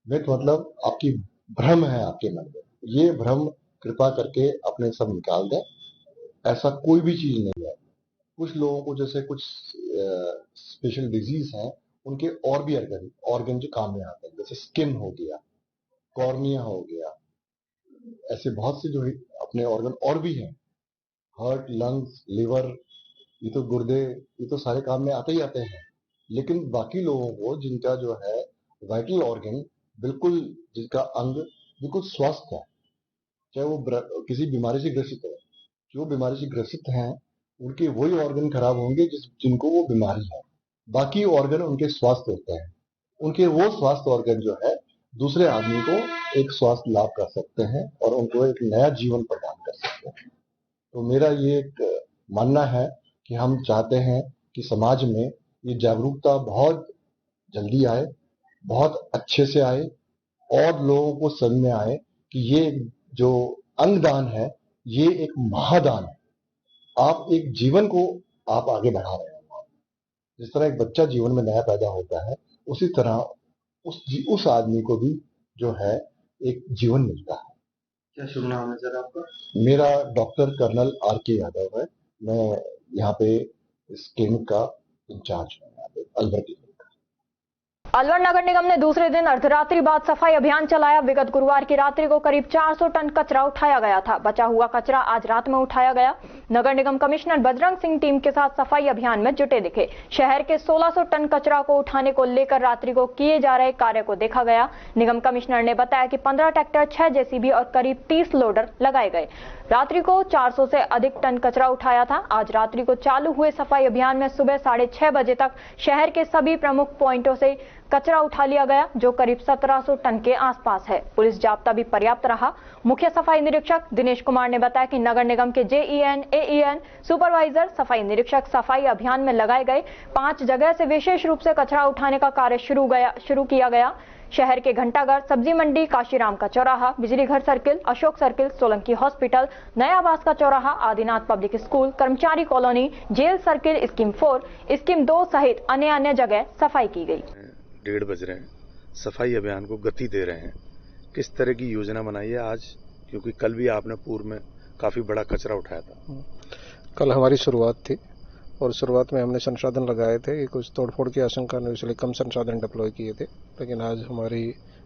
मिथ मतलब आपकी भ्रम है आपके मन में। ये भ्रम कृपा करके अपने सब निकाल दें। ऐसा कोई भी चीज नहीं है। कुछ लोगों को जैसे कुछ स्पेशल डिजीज हैं, उनके और भी ऑर्गन जो काम में आते हैं, जैसे स्किन हो गया, कॉर्निया हो गया, ऐसे बहुत से जो है अपने ऑर्गन और भी हैं, हार्ट, लंग्स, लिवर, ये तो गुर्दे, ये तो सारे काम में आते ही आते हैं। लेकिन बाकी लोगों को जिनका जो है वाइटल ऑर्गन बिल्कुल, जिनका अंग बिल्कुल स्वस्थ है, चाहे वो किसी बीमारी से ग्रसित है, जो बीमारी से ग्रसित हैं उनके वही ऑर्गन खराब होंगे जिनको वो बीमारी है। बाकी ऑर्गन उनके स्वास्थ्य होते हैं, उनके वो स्वास्थ्य ऑर्गन जो है दूसरे आदमी को एक स्वास्थ्य लाभ कर सकते हैं और उनको एक नया जीवन प्रदान कर सकते हैं। तो मेरा ये एक मानना है कि हम चाहते हैं कि समाज में ये जागरूकता बहुत जल्दी आए, बहुत अच्छे से आए और लोगों को समझ में आए कि ये जो अंगदान है ये एक महादान है। आप एक जीवन को आप आगे बढ़ा रहे हैं। जिस तरह एक बच्चा जीवन में नया पैदा होता है, उसी तरह उस आदमी को भी जो है एक जीवन मिलता है। क्या शुभ नाम है सर आपका? मेरा डॉक्टर कर्नल RK यादव है। मैं यहाँ पे इस क्लिनिक का इंचार्ज हूँ, यहाँ पे अलवर क्लिनिक। अलवर नगर निगम ने दूसरे दिन अर्धरात्रि बाद सफाई अभियान चलाया। विगत गुरुवार की रात्रि को करीब 400 टन कचरा उठाया गया था। बचा हुआ कचरा आज रात में उठाया गया। नगर निगम कमिश्नर बजरंग सिंह टीम के साथ सफाई अभियान में जुटे दिखे। शहर के 1600 टन कचरा को उठाने को लेकर रात्रि को किए जा रहे कार्य को देखा गया। निगम कमिश्नर ने बताया कि 15 ट्रैक्टर, 6 JCB और करीब 30 लोडर लगाए गए। रात्रि को 400 से अधिक टन कचरा उठाया था। आज रात्रि को चालू हुए सफाई अभियान में सुबह 6:30 बजे तक शहर के सभी प्रमुख पॉइंटों से कचरा उठा लिया गया, जो करीब 1700 टन के आसपास है। पुलिस जाब्ता भी पर्याप्त रहा। मुख्य सफाई निरीक्षक दिनेश कुमार ने बताया कि नगर निगम के JEN, AEN, सुपरवाइजर, सफाई निरीक्षक सफाई अभियान में लगाए गए 5 जगह से विशेष रूप से कचरा उठाने का कार्य शुरू किया गया। शहर के घंटाघर, सब्जी मंडी, काशीराम का चौराहा, बिजली घर circle, Ashok circle, Solanki hospital, नया आवास का चौराहा, आदिनाथ पब्लिक स्कूल, कर्मचारी colony, jail circle, scheme 4, scheme 2 सहित अन्य जगह सफाई की गई। 1:30 बज रहे हैं, सफाई अभियान को गति दे रहे हैं। किस तरह की योजना बनाई है आज, क्योंकि कल भी आपने पूर्व में काफी बड़ा कचरा उठाया था? कल हमारी शुरुआत थी और शुरुआत में हमने संसाधन लगाए थे कि कुछ तोड़फोड़ की आशंका ने इसलिए कम संसाधन डिप्लॉय किए थे, लेकिन आज हमारी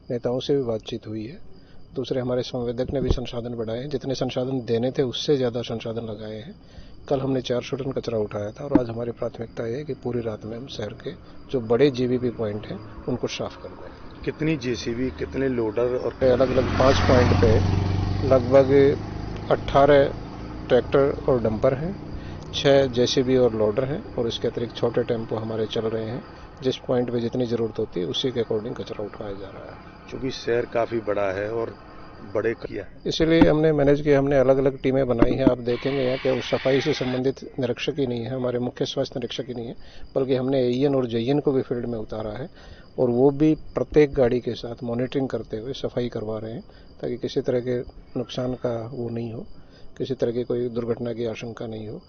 नेताओं से भी बातचीत हुई है। दूसरे हमारे संवेदक ने भी संसाधन बढ़ाए हैं, जितने संसाधन देने थे उससे ज़्यादा संसाधन लगाए हैं। कल हमने 400 टन कचरा उठाया था और आज हमारी प्राथमिकता है कि पूरी रात में हम शहर के जो बड़े GBP पॉइंट हैं उनको साफ कर दें। कितनी JCB, कितने लोडर और अलग अलग 5 पॉइंट पे लगभग 18 ट्रैक्टर और डंपर हैं, 6 JCB और लोडर हैं और इसके अतिरिक्त छोटे टेम्पो हमारे चल रहे हैं। जिस पॉइंट पे जितनी ज़रूरत होती है उसी के अकॉर्डिंग कचरा उठाया जा रहा है। क्योंकि शहर काफ़ी बड़ा है और बड़े किया है, इसीलिए हमने मैनेज किया। हमने अलग अलग टीमें बनाई हैं। आप देखेंगे यहाँ कि सफाई से संबंधित निरीक्षक ही नहीं है, हमारे मुख्य स्वास्थ्य निरीक्षक ही नहीं है, बल्कि हमने AEN और JEN को भी फील्ड में उतारा है और वो भी प्रत्येक गाड़ी के साथ मॉनिटरिंग करते हुए सफाई करवा रहे हैं, ताकि किसी तरह के नुकसान का वो नहीं हो, किसी तरह की कोई दुर्घटना की आशंका नहीं हो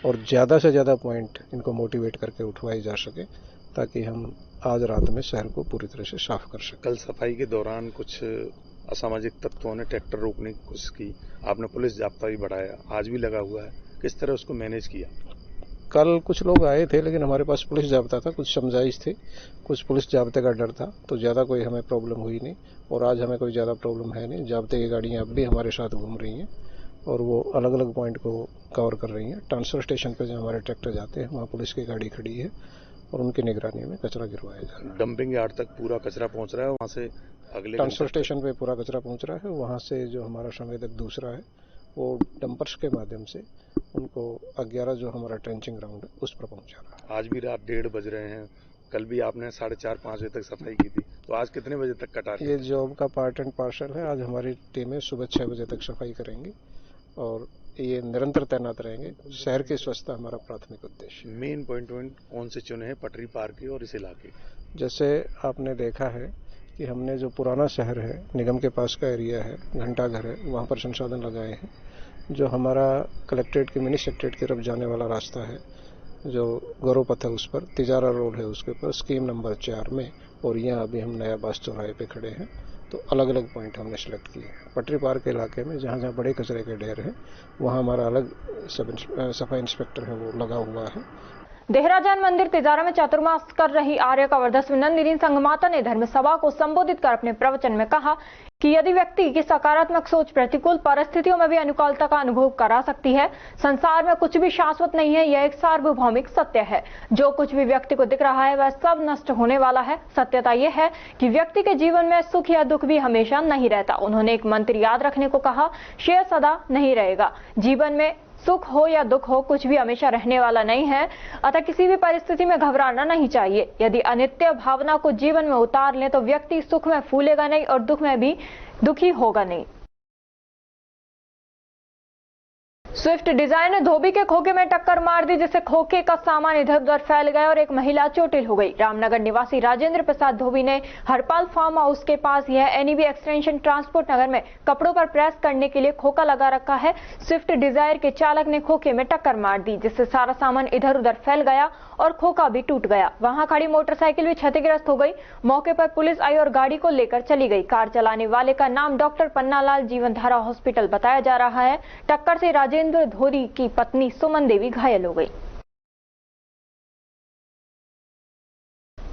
और ज़्यादा से ज़्यादा पॉइंट इनको मोटिवेट करके उठवाई जा सके, ताकि हम आज रात में शहर को पूरी तरह से साफ कर सकें। कल सफाई के दौरान कुछ असामाजिक तत्वों ने ट्रैक्टर रोकने की कोशिश की, आपने पुलिस जाब्ता भी बढ़ाया, आज भी लगा हुआ है, किस तरह उसको मैनेज किया? कल कुछ लोग आए थे लेकिन हमारे पास पुलिस जाब्ता था, कुछ समझाइश थी, कुछ पुलिस जाब्ते का डर था, तो ज़्यादा कोई हमें प्रॉब्लम हुई नहीं और आज हमें कोई ज़्यादा प्रॉब्लम है नहीं। जाब्ते की गाड़ियाँ अब भी हमारे साथ घूम रही हैं और वो अलग अलग पॉइंट को कवर कर रही हैं। ट्रांसफर स्टेशन पर जहाँ हमारे ट्रैक्टर जाते हैं वहाँ पुलिस की गाड़ी खड़ी है और उनकी निगरानी में कचरा गिरवाया जा रहा है। डंपिंग यार्ड तक पूरा कचरा पहुँच रहा है, वहाँ से अगले ट्रांसफर स्टेशन पे पूरा कचरा पहुंच रहा है। वहाँ से जो हमारा संवेदक दूसरा है वो डंपर्स के माध्यम से उनको 11 जो हमारा ट्रेंचिंग ग्राउंड है उस पर पहुंचा रहा है। आज भी रात 1:30 बज रहे हैं, कल भी आपने 4:30-5 बजे तक सफाई की थी, तो आज कितने बजे तक कटा रही है? ये जॉब का पार्ट एंड पार्सल है। आज हमारी टीमें सुबह 6 बजे तक सफाई करेंगी और ये निरंतर तैनात रहेंगे। शहर की स्वच्छता हमारा प्राथमिक उद्देश्य। मेन पॉइंट कौन से चुने हैं पटरी पार के और इस इलाके? जैसे आपने देखा है कि हमने जो पुराना शहर है, निगम के पास का एरिया है, घंटाघर है, वहाँ पर संसाधन लगाए हैं। जो हमारा कलेक्ट्रेट की मिनी सेक्रेटरीट की तरफ जाने वाला रास्ता है, जो गौरव पथ है, उस पर तिजारा रोड है, उसके ऊपर स्कीम नंबर 4 में, और यहाँ अभी हम नया बास चौराहे पे खड़े हैं तो अलग अलग पॉइंट हमने सेलेक्ट किए। पटरी पार के इलाके में जहाँ जहाँ बड़े कचरे के ढेर हैं वहाँ हमारा अलग सफाई इंस्पेक्टर है वो लगा हुआ है। देहराजान मंदिर तिजारा में चातुर्मास कर रही आर्य कवर्धस्व नंदिनी संघमाता ने धर्म सभा को संबोधित कर अपने प्रवचन में कहा कि यदि व्यक्ति की सकारात्मक सोच प्रतिकूल परिस्थितियों में भी अनुकूलता का अनुभव करा सकती है, संसार में कुछ भी शाश्वत नहीं है। यह एक सार्वभौमिक सत्य है। जो कुछ भी व्यक्ति को दिख रहा है वह सब नष्ट होने वाला है। सत्यता यह है कि व्यक्ति के जीवन में सुख या दुख भी हमेशा नहीं रहता। उन्होंने एक मंत्र याद रखने को कहा, शेर सदा नहीं रहेगा। जीवन में सुख हो या दुख हो, कुछ भी हमेशा रहने वाला नहीं है। अतः किसी भी परिस्थिति में घबराना नहीं चाहिए। यदि अनित्य भावना को जीवन में उतार लें तो व्यक्ति सुख में फूलेगा नहीं और दुख में भी दुखी होगा नहीं। स्विफ्ट डिजायर ने धोबी के खोखे में टक्कर मार दी, जिससे खोखे का सामान इधर उधर फैल गया और एक महिला चोटिल हो गई। रामनगर निवासी राजेंद्र प्रसाद धोबी ने हरपाल फार्म हाउस के पास यह एनईबी एक्सटेंशन ट्रांसपोर्ट नगर में कपड़ों पर प्रेस करने के लिए खोखा लगा रखा है। स्विफ्ट डिजायर के चालक ने खोखे में टक्कर मार दी, जिससे सारा सामान इधर उधर फैल गया और खोखा भी टूट गया। वहां खड़ी मोटरसाइकिल भी क्षतिग्रस्त हो गई। मौके पर पुलिस आई और गाड़ी को लेकर चली गई। कार चलाने वाले का नाम डॉक्टर पन्नालाल जीवनधारा हॉस्पिटल बताया जा रहा है। टक्कर से राजेंद्र धोरी की पत्नी सुमन देवी घायल हो गई।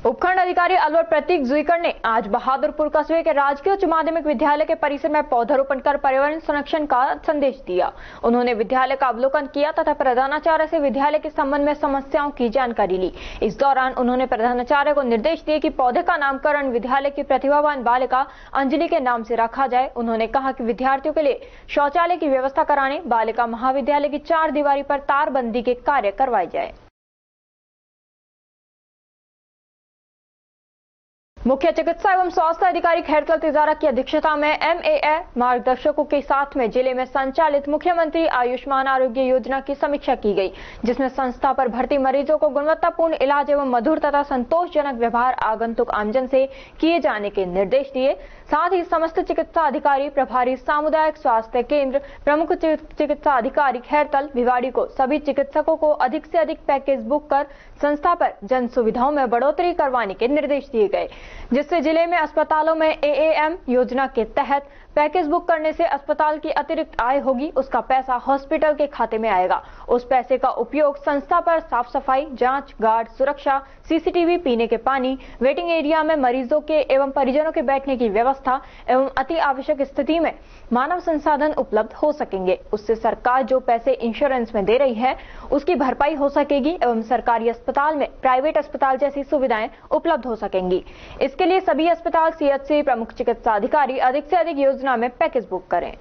उपखंड अधिकारी अलवर प्रतीक जुईकर ने आज बहादुरपुर कस्बे के राजकीय उच्च माध्यमिक विद्यालय के परिसर में पौधारोपण कर पर्यावरण संरक्षण का संदेश दिया। उन्होंने विद्यालय का अवलोकन किया तथा प्रधानाचार्य से विद्यालय के संबंध में समस्याओं की जानकारी ली। इस दौरान उन्होंने प्रधानाचार्य को निर्देश दिए कि पौधे का नामकरण विद्यालय की प्रतिभावान बालिका अंजलि के नाम से रखा जाए। उन्होंने कहा कि विद्यार्थियों के लिए शौचालय की व्यवस्था कराने, बालिका महाविद्यालय की 4 दीवारी पर तारबंदी के कार्य करवाए जाए। मुख्य चिकित्सा एवं स्वास्थ्य अधिकारी खैरकल तिजारा की अध्यक्षता में एमएए मार्गदर्शकों के साथ में जिले में संचालित मुख्यमंत्री आयुष्मान आरोग्य योजना की समीक्षा की गई, जिसमें संस्था पर भर्ती मरीजों को गुणवत्तापूर्ण इलाज एवं मधुर तथा संतोषजनक व्यवहार आगंतुक आमजन से किए जाने के निर्देश दिए। साथ ही समस्त चिकित्सा अधिकारी प्रभारी सामुदायिक स्वास्थ्य केंद्र प्रमुख चिकित्सा अधिकारी खैरकल भिवाड़ी को सभी चिकित्सकों को अधिक से अधिक पैकेज बुक कर संस्था पर जन सुविधाओं में बढ़ोतरी करवाने के निर्देश दिए गए, जिससे जिले में अस्पतालों में एएएम योजना के तहत पैकेज बुक करने से अस्पताल की अतिरिक्त आय होगी, उसका पैसा हॉस्पिटल के खाते में आएगा। उस पैसे का उपयोग संस्था पर साफ सफाई, जांच, गार्ड, सुरक्षा, सीसीटीवी, पीने के पानी, वेटिंग एरिया में मरीजों के एवं परिजनों के बैठने की व्यवस्था एवं अति आवश्यक स्थिति में मानव संसाधन उपलब्ध हो सकेंगे। उससे सरकार जो पैसे इंश्योरेंस में दे रही है उसकी भरपाई हो सकेगी एवं सरकारी अस्पताल में प्राइवेट अस्पताल जैसी सुविधाएं उपलब्ध हो सकेंगी। इसके लिए सभी अस्पताल सीएचसी प्रमुख चिकित्सा अधिकारी अधिक से अधिक योजना में पैकेज बुक करें।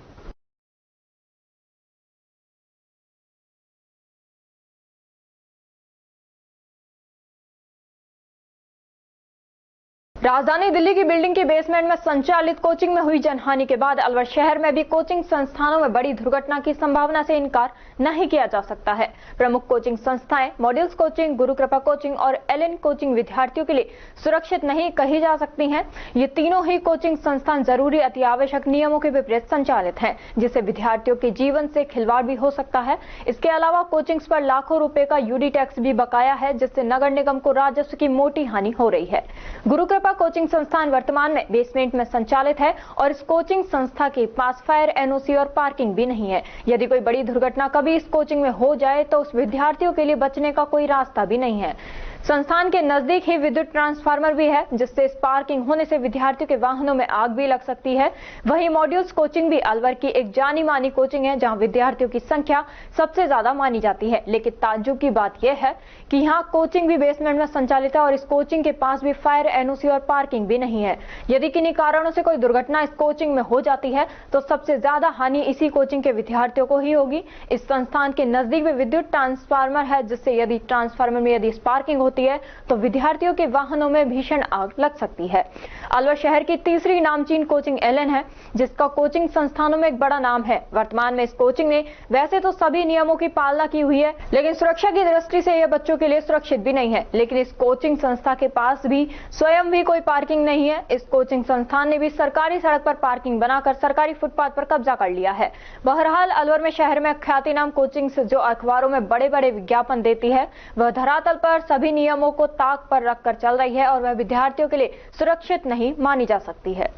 राजधानी दिल्ली की बिल्डिंग के बेसमेंट में संचालित कोचिंग में हुई जनहानि के बाद अलवर शहर में भी कोचिंग संस्थानों में बड़ी दुर्घटना की संभावना से इनकार नहीं किया जा सकता है। प्रमुख कोचिंग संस्थाएं मॉड्यूल्स कोचिंग, गुरु कृपा कोचिंग और एलएन कोचिंग विद्यार्थियों के लिए सुरक्षित नहीं कही जा सकती हैं। ये तीनों ही कोचिंग संस्थान जरूरी अति आवश्यक नियमों के विपरीत संचालित हैं, जिससे विद्यार्थियों के जीवन से खिलवाड़ भी हो सकता है। इसके अलावा कोचिंग्स पर लाखों रुपए का यूडी टैक्स भी बकाया है, जिससे नगर निगम को राजस्व की मोटी हानि हो रही है। गुरु कृपा कोचिंग संस्थान वर्तमान में बेसमेंट में संचालित है और इस कोचिंग संस्था के पास फायर एनओसी और पार्किंग भी नहीं है। यदि कोई बड़ी दुर्घटना कभी इस कोचिंग में हो जाए तो उस विद्यार्थियों के लिए बचने का कोई रास्ता भी नहीं है। संस्थान के नजदीक ही विद्युत ट्रांसफार्मर भी है, जिससे इस पार्किंग होने से विद्यार्थियों के वाहनों में आग भी लग सकती है। वहीं मॉड्यूल्स कोचिंग भी अलवर की एक जानी मानी कोचिंग है, जहां विद्यार्थियों की संख्या सबसे ज्यादा मानी जाती है। लेकिन ताज्जुब की बात यह है कि यहाँ कोचिंग भी बेसमेंट में संचालित है और इस कोचिंग के पास भी फायर एनओसी और पार्किंग भी नहीं है। यदि किन्हीं कारणों से कोई दुर्घटना इस कोचिंग में हो जाती है तो सबसे ज्यादा हानि इसी कोचिंग के विद्यार्थियों को ही होगी। इस संस्थान के नजदीक में विद्युत ट्रांसफार्मर है, जिससे यदि ट्रांसफार्मर में यदि स्पार्किंग होती है तो विद्यार्थियों के वाहनों में भीषण आग लग सकती है। अलवर शहर की तीसरी नामचीन कोचिंग एलएन है, जिसका कोचिंग संस्थानों में एक बड़ा नाम है। वर्तमान में इस कोचिंग ने वैसे तो सभी नियमों की पालना की हुई है, लेकिन सुरक्षा की दृष्टि से यह बच्चों के लिए सुरक्षित भी नहीं है। लेकिन इस कोचिंग संस्था के पास भी स्वयं भी कोई पार्किंग नहीं है। इस कोचिंग संस्थान ने भी सरकारी सड़क पर पार्किंग बनाकर सरकारी फुटपाथ पर कब्जा कर लिया है। बहरहाल अलवर में शहर में ख्यातिनाम कोचिंग जो अखबारों में बड़े बड़े विज्ञापन देती है, वह धरातल पर सभी नियमों को ताक पर रखकर चल रही है और वह विद्यार्थियों के लिए सुरक्षित नहीं मानी जा सकती है।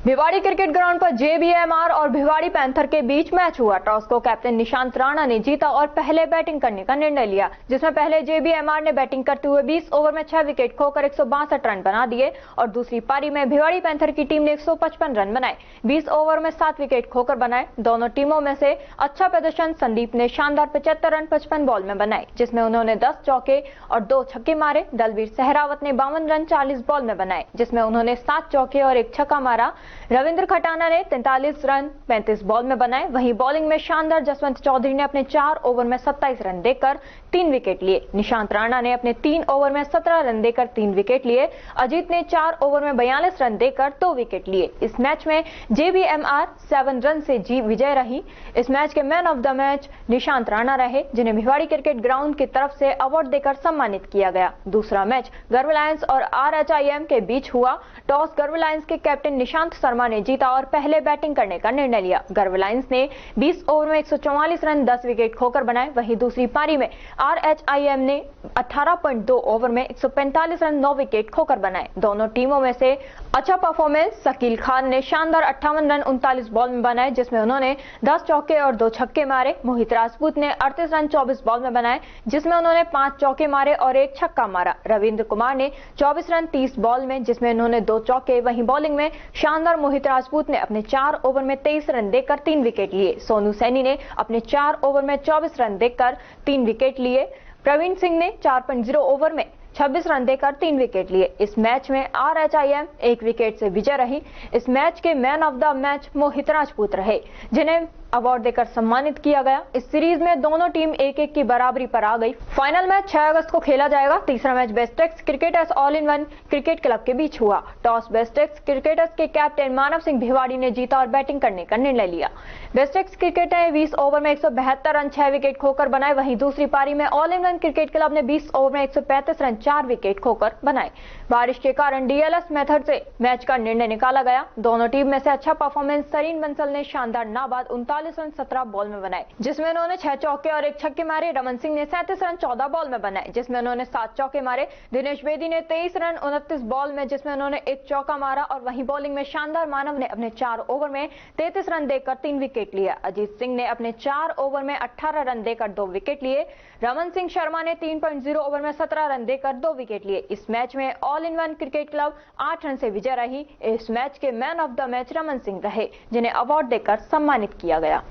भिवाड़ी क्रिकेट ग्राउंड पर जेबीएमआर और भिवाड़ी पैंथर के बीच मैच हुआ। टॉस को कैप्टन निशांत राणा ने जीता और पहले बैटिंग करने का निर्णय लिया, जिसमें पहले जेबीएमआर ने बैटिंग करते हुए 20 ओवर में 6 विकेट खोकर 162 रन बना दिए और दूसरी पारी में भिवाड़ी पैंथर की टीम ने 155 रन बनाए, 20 ओवर में 7 विकेट खोकर बनाए। दोनों टीमों में से अच्छा प्रदर्शन संदीप ने शानदार 75 रन 55 बॉल में बनाए, जिसमें उन्होंने 10 चौके और 2 छक्के मारे। दलवीर सहरावत ने 52 रन 40 बॉल में बनाए, जिसमें उन्होंने 7 चौके और 1 छक्का मारा। रविंद्र खटाना ने 43 रन 35 बॉल में बनाए। वहीं बॉलिंग में शानदार जसवंत चौधरी ने अपने 4 ओवर में 27 रन देकर 3 विकेट लिए। निशांत राणा ने अपने 3 ओवर में 17 रन देकर 3 विकेट लिए। अजीत ने 4 ओवर में 42 रन देकर 2 विकेट लिए। इस मैच में जेबीएमआर 7 रन से विजय रही। इस मैच के man of the match Nishant Rana रहे, जिन्हें भिवाड़ी क्रिकेट ग्राउंड की तरफ से अवार्ड देकर सम्मानित किया गया। दूसरा मैच गर्व लायंस और RHIM के बीच हुआ। टॉस गर्व लायंस के कैप्टन निशांत शर्मा ने जीता और पहले बैटिंग करने का निर्णय लिया। गर्व लायंस ने 20 ओवर में 144 रन 10 विकेट खोकर बनाए। वहीं दूसरी पारी में RHIM ने 18.2 ओवर में 145 रन 9 विकेट खोकर बनाए। दोनों टीमों में से अच्छा परफॉर्मेंस शकील खान ने शानदार 58 रन 39 बॉल में बनाए, जिसमें उन्होंने 10 चौके और 2 छक्के मारे। मोहित राजपूत ने 38 रन 24 बॉल में बनाए, जिसमें उन्होंने 5 चौके मारे और 1 छक्का मारा। रविंद्र कुमार ने 24 रन 30 बॉल में, जिसमें उन्होंने 2 चौके। वहीं बॉलिंग में शानदार मोहित राजपूत ने अपने 4 ओवर में 23 रन देकर 3 विकेट लिए। सोनू सैनी ने अपने 4 ओवर में 24 रन देकर 3 विकेट लिए। प्रवीण सिंह ने 4.0 ओवर में 26 रन देकर 3 विकेट लिए। इस मैच में RHIM 1 विकेट से विजय रही। इस मैच के मैन ऑफ द मैच मोहित राजपूत रहे, जिन्हें अवार्ड देकर सम्मानित किया गया। इस सीरीज में दोनों टीम 1-1 की बराबरी पर आ गई। फाइनल मैच 6 अगस्त को खेला जाएगा। तीसरा match Bestex cricketers all in one cricket club के बीच हुआ। टॉस बेस्टेक्स क्रिकेटर्स के कैप्टन मानव सिंह भिवाड़ी ने जीता और बैटिंग करने का निर्णय लिया। बेस्टेक्स क्रिकेट ने 20 ओवर में 172 रन 6 विकेट खोकर बनाए। वहीं दूसरी पारी में all in one cricket club ने 20 ओवर में 135 रन 4 विकेट खोकर बनाए। बारिश के कारण DLS मेथड से मैच का निर्णय निकाला गया। दोनों टीम में से अच्छा परफॉर्मेंस सरीन बंसल ने शानदार नाबाद 39 रन 17 बॉल में बनाए, जिसमें उन्होंने 6 चौके और 1 छक्के मारे। रमन सिंह ने 37 रन 14 बॉल में बनाए, जिसमें उन्होंने 7 चौके मारे। दिनेश बेदी ने 23 रन 29 बॉल में, जिसमें उन्होंने 1 चौका मारा। और वहीं बॉलिंग में शानदार मानव ने अपने 4 ओवर में 33 रन देकर 3 विकेट लिया। अजीत सिंह ने अपने 4 ओवर में 18 रन देकर 2 विकेट लिए। रमन सिंह शर्मा ने 3.0 ओवर में 17 रन देकर 2 विकेट लिए। इस मैच में all in one cricket club 8 run से विजय रही। इस मैच के man of the match Raman Singh रहे, जिन्हें अवार्ड देकर सम्मानित किया गया।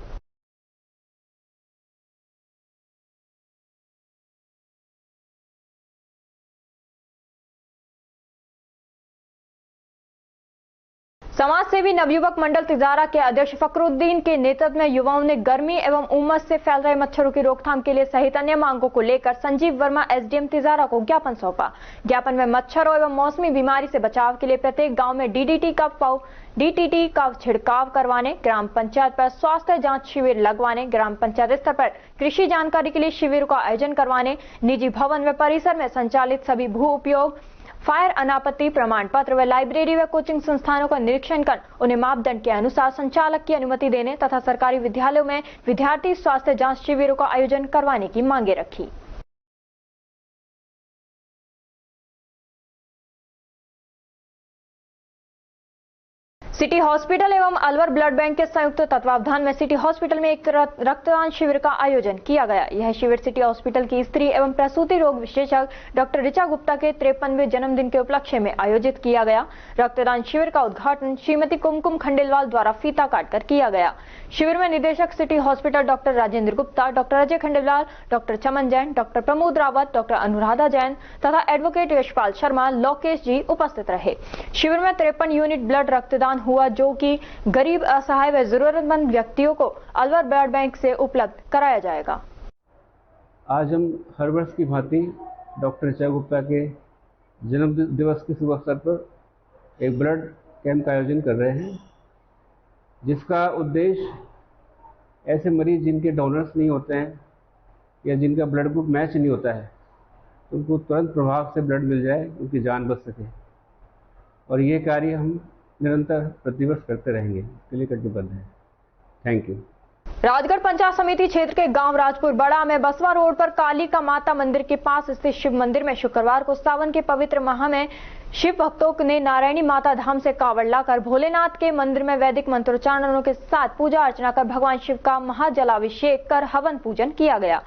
समाज सेवी नवयुवक मंडल तिजारा के अध्यक्ष फकरुद्दीन के नेतृत्व में युवाओं ने गर्मी एवं उमस से फैल रहे मच्छरों की रोकथाम के लिए सहित अन्य मांगों को लेकर संजीव वर्मा SDM तिजारा को ज्ञापन सौंपा। ज्ञापन में मच्छरों एवं मौसमी बीमारी से बचाव के लिए प्रत्येक गांव में DDT का छिड़काव करवाने, ग्राम पंचायत पर स्वास्थ्य जांच शिविर लगवाने, ग्राम पंचायत स्तर पर कृषि जानकारी के लिए शिविरों का आयोजन करवाने, निजी भवन व परिसर में संचालित सभी भू उपयोग फायर अनापत्ति प्रमाण पत्र व लाइब्रेरी व कोचिंग संस्थानों का निरीक्षण कर उन्हें मापदंड के अनुसार संचालक की अनुमति देने तथा सरकारी विद्यालयों में विद्यार्थी स्वास्थ्य जांच शिविरों का आयोजन करवाने की मांगे रखी। सिटी हॉस्पिटल एवं अलवर ब्लड बैंक के संयुक्त तत्वावधान में सिटी हॉस्पिटल में एक रक्तदान शिविर का आयोजन किया गया। यह शिविर सिटी हॉस्पिटल की स्त्री एवं प्रसूति रोग विशेषज्ञ डॉक्टर ऋचा गुप्ता के 53वें जन्मदिन के उपलक्ष्य में आयोजित किया गया। रक्तदान शिविर का उद्घाटन श्रीमती कुमकुम खंडेलवाल द्वारा फीता काटकर किया गया। शिविर में निदेशक city hospital doctor Rajendra Gupta, doctor Ajay Khandelwal, doctor Chaman Jain, doctor Pramod Rawat, doctor Anuradha Jain तथा एडवोकेट यशपाल शर्मा, लोकेश जी उपस्थित रहे। शिविर में 53 यूनिट ब्लड रक्तदान हुआ, जो कि गरीब, असहाय व जरूरतमंद व्यक्तियों को अलवर ब्लड बैंक से उपलब्ध कराया जाएगा। आज हम हर वर्ष की भांति डॉक्टर ऋचा गुप्ता के जन्म दिवस के शुभ अवसर पर एक ब्लड कैंप का आयोजन कर रहे हैं, जिसका उद्देश्य ऐसे मरीज जिनके डोनर्स नहीं होते हैं या जिनका ब्लड ग्रुप मैच नहीं होता है, उनको तुरंत प्रभाव से ब्लड मिल जाए, उनकी जान बच सके। और ये कार्य हम निरंतर प्रतिवर्ष करते रहेंगे, इसके लिए कटिबद्ध हैं। Thank you. राजगढ़ पंचायत समिति क्षेत्र के गांव राजपुर बड़ा में बसवा रोड पर कालिका माता मंदिर के पास स्थित शिव मंदिर में शुक्रवार को सावन के पवित्र माह में शिव भक्तों ने नारायणी माता धाम से कावड़ लाकर भोलेनाथ के मंदिर में वैदिक मंत्रोच्चारणों के साथ पूजा अर्चना कर भगवान शिव का महाजलाभिषेक कर हवन पूजन किया गया।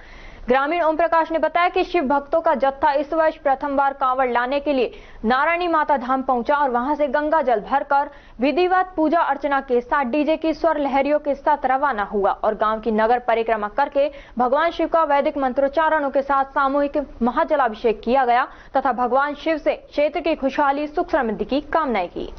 ग्रामीण ओम प्रकाश ने बताया कि शिव भक्तों का जत्था इस वर्ष प्रथम बार कांवड़ लाने के लिए नारायणी माता धाम पहुंचा और वहां से गंगा जल भरकर विधिवत पूजा अर्चना के साथ डीजे की स्वर लहरियों के साथ रवाना हुआ और गांव की नगर परिक्रमा करके भगवान शिव का वैदिक मंत्रोच्चारणों के साथ सामूहिक महाजलाभिषेक किया गया तथा भगवान शिव से क्षेत्र की खुशहाली सुख समृद्धि की कामनाएं की।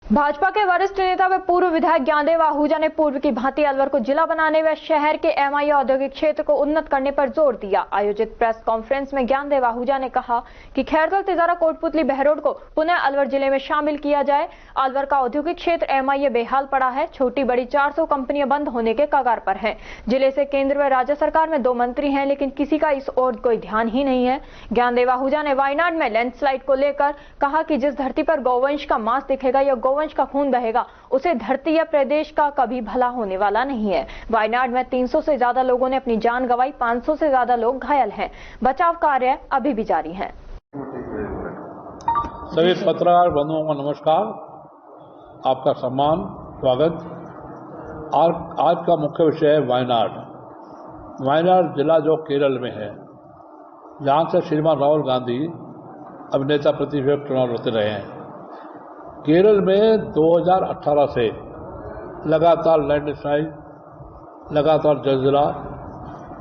भाजपा के वरिष्ठ नेता व पूर्व विधायक ज्ञानदेव आहूजा ने पूर्व की भांति अलवर को जिला बनाने व शहर के एमआईए औद्योगिक क्षेत्र को उन्नत करने पर जोर दिया। आयोजित प्रेस कॉन्फ्रेंस में ज्ञानदेव आहूजा ने कहा कि खैरगढ़ तिजारा कोटपुतली बहरोड को पुनः अलवर जिले में शामिल किया जाए। अलवर का औद्योगिक क्षेत्र एमआईए बेहाल पड़ा है। छोटी बड़ी 400 कंपनियां बंद होने के कगार पर हैं। जिले से केंद्र व राज्य सरकार में 2 मंत्री हैं, लेकिन किसी का इस ओर कोई ध्यान ही नहीं है। ज्ञानदेव आहूजा ने वायनाड में लैंडस्लाइड को लेकर कहा कि जिस धरती पर गौवंश का मांस दिखेगा या गौवंश का खून बहेगा उसे धरती या प्रदेश का कभी भला होने वाला नहीं है। वायनाड में 300 से ज्यादा लोगों ने अपनी जान गंवाई, 500 से ज्यादा लोग घायल हैं। बचाव कार्य अभी भी जारी है। सभी पत्रकार बंधुओं को नमस्कार, आपका सम्मान स्वागत। आज का मुख्य विषय है वायनाड। वायनाड जिला जो केरल में है, जहां से श्रीमान राहुल गांधी अभिनेता प्रतिपक्ष चुनाव लड़ते रहे हैं। केरल में 2018 से लगातार लैंडस्लाइड, लगातार जलजला,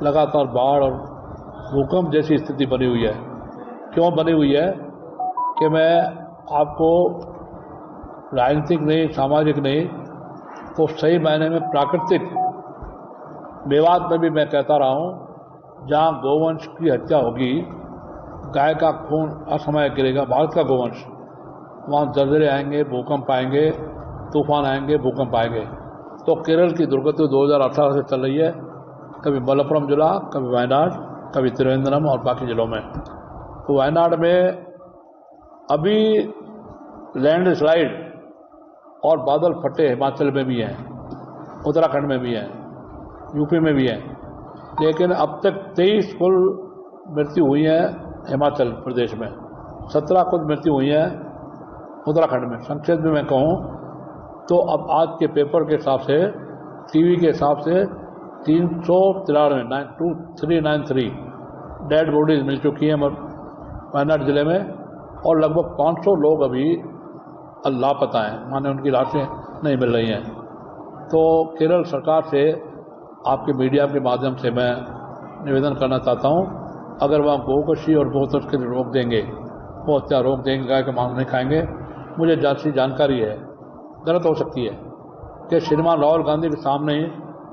लगातार बाढ़ और भूकंप जैसी स्थिति बनी हुई है। क्यों बनी हुई है कि मैं आपको राजनीतिक नहीं, सामाजिक नहीं, तो सही मायने में प्राकृतिक मेवात में भी मैं कहता रहा हूँ, जहाँ गौवंश की हत्या होगी, गाय का खून असमय गिरेगा, भारत का गौवंश, वहाँ जलजले आएंगे, भूकंप आएंगे, तूफान आएंगे, भूकंप आएंगे। तो केरल की दुर्गति 2018 से चल रही है, कभी मलप्पुरम जिला, कभी वायनाड, कभी त्रिवेंद्रम और बाकी जिलों में। तो वायनाड में अभी लैंडस्लाइड और बादल फटे हिमाचल में भी हैं, उत्तराखंड में भी हैं, यूपी में भी हैं, लेकिन अब तक 23 कुल मृत्यु हुई है हिमाचल प्रदेश में, 17 कुल मृत्यु हुई है उत्तराखंड में। संक्षेप में मैं कहूँ तो अब आज के पेपर के हिसाब से, टीवी के हिसाब से 393 डेड बॉडीज मिल चुकी हैं वायनाड जिले में और लगभग 500 लोग अभी लापता हैं, माने उनकी लाशें नहीं मिल रही हैं। तो केरल सरकार से आपके मीडिया के माध्यम से मैं निवेदन करना चाहता हूँ, अगर वहाँ गोकशी और गौ तस्करी रोक देंगे, गौ हत्या रोक देंगे, गाय का मांस नहीं खाएंगे। मुझे जैसी जानकारी है, गलत हो सकती है, कि श्रीमान राहुल गांधी के सामने ही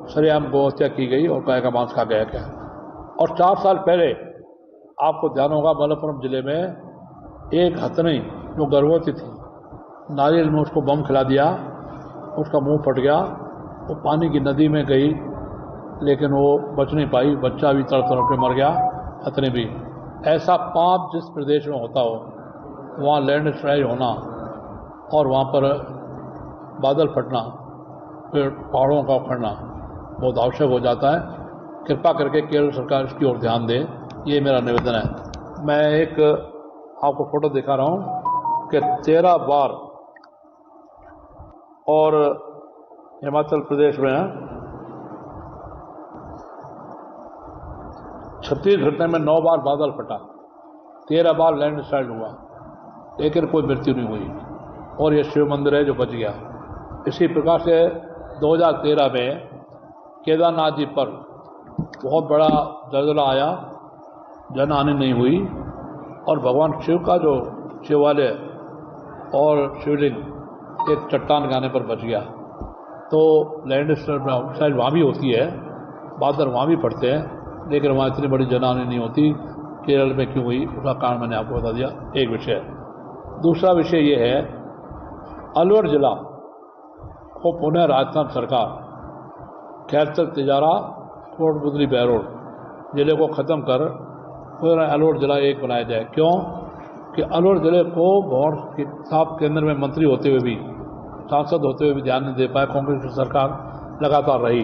सरेआम गौ हत्या की गई और गाय का मांस खा गया क्या। और 4 साल पहले आपको ध्यान होगा, मलप्पुरम जिले में एक हथनी जो गर्भवती थी, नारियल में उसको बम खिला दिया, उसका मुंह फट गया, वो पानी की नदी में गई, लेकिन वो बच नहीं पाई, बच्चा भी तड़प के मर गया, हथनी भी। ऐसा पाप जिस प्रदेश में होता हो, वहाँ लैंडस्लाइड होना और वहाँ पर बादल फटना, फिर पहाड़ों का उखड़ना बहुत आवश्यक हो जाता है। कृपा करके केरल सरकार इसकी ओर ध्यान दे, ये मेरा निवेदन है। मैं एक आपको फोटो दिखा रहा हूँ कि 13 बार और हिमाचल प्रदेश में 36 घंटे में 9 बार बादल फटा, 13 बार लैंडस्लाइड हुआ, लेकिन कोई मृत्यु नहीं हुई और ये शिव मंदिर है जो बच गया। इसी प्रकार से 2013 में केदारनाथ जी पर बहुत बड़ा जलजला आया, जनहानि नहीं हुई और भगवान शिव का जो शिवालय और शिवलिंग एक चट्टान गाने पर बच गया। तो लैंडस्लाइड वहाँ भी होती है, बादल वहाँ भी पड़ते हैं, लेकिन वहाँ इतनी बड़ी जनहानि नहीं होती। केरल में क्यों हुई, उसका कारण मैंने आपको बता दिया, एक विषय। दूसरा विषय ये है, अलवर जिला को पुनः राजस्थान सरकार खैरगढ़ तिजारा कोटपुतली बहरोड जिले को ख़त्म कर पुनः अलवर जिला एक बनाया जाए। क्यों कि अलवर जिले को बहुत साफ केंद्र में मंत्री होते हुए भी, सांसद होते हुए भी ध्यान नहीं दे पाए कांग्रेस की सरकार। लगातार रही,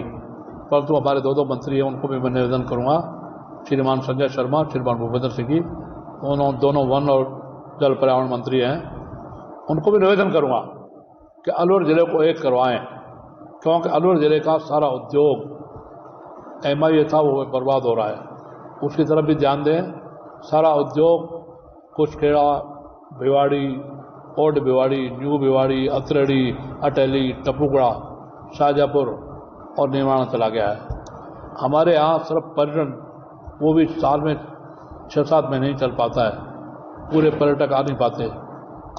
परंतु हमारे दो मंत्री हैं, उनको भी मैं निवेदन करूंगा, श्रीमान संजय शर्मा, श्रीमान भूपेंद्र सिंह जी, दोनों वन और जल पर्यावरण मंत्री हैं, उनको भी निवेदन करूंगा कि अलवर जिले को एक करवाएं, क्योंकि अलवर जिले का सारा उद्योग MIA था वो बर्बाद हो रहा है, उसकी तरफ भी ध्यान दें। सारा उद्योग कुचखेड़ा, भिवाड़ी, ओल्ड भिवाड़ी, न्यू भिवाड़ी, अतरेड़ी, अटेली, टपुकड़ा, शाहजहाँपुर और निर्माण चला गया है। हमारे यहाँ सिर्फ पर्यटन, वो भी साल में 6-7 महीने ही चल पाता है, पूरे पर्यटक आ नहीं पाते।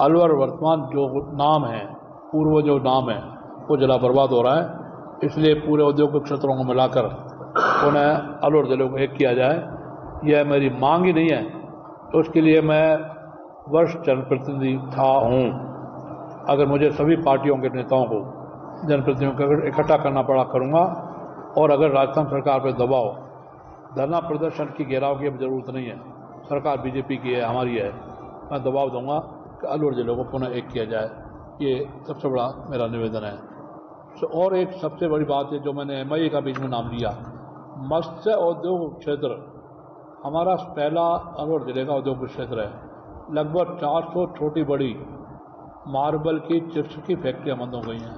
अलवर वर्तमान जो नाम है, पूर्व जो नाम है, वो जिला बर्बाद हो रहा है, इसलिए पूरे औद्योगिक क्षेत्रों को मिलाकर उन्हें अलवर जिले को एक किया जाए, यह मेरी मांग ही नहीं है। तो उसके लिए मैं वरिष्ठ जनप्रतिनिधि था हूँ, अगर मुझे सभी पार्टियों के नेताओं को, जनप्रतिनिधियों को इकट्ठा करना पड़ा करूँगा, और अगर राजस्थान सरकार पर दबाव, धरना प्रदर्शन की घेराव की अब जरूरत नहीं है, सरकार BJP की है, हमारी है, मैं दबाव दूंगा कि अलवर जिले को पुनः एक किया जाए, ये सबसे बड़ा मेरा निवेदन है। और एक सबसे बड़ी बात है जो मैंने MIA का बीच में नाम लिया, मत्स्य उद्योग क्षेत्र हमारा पहला अलवर जिले का उद्योग क्षेत्र है। लगभग 400 छोटी बड़ी मार्बल की, चिप्स की फैक्ट्रियां बंद हो गई हैं,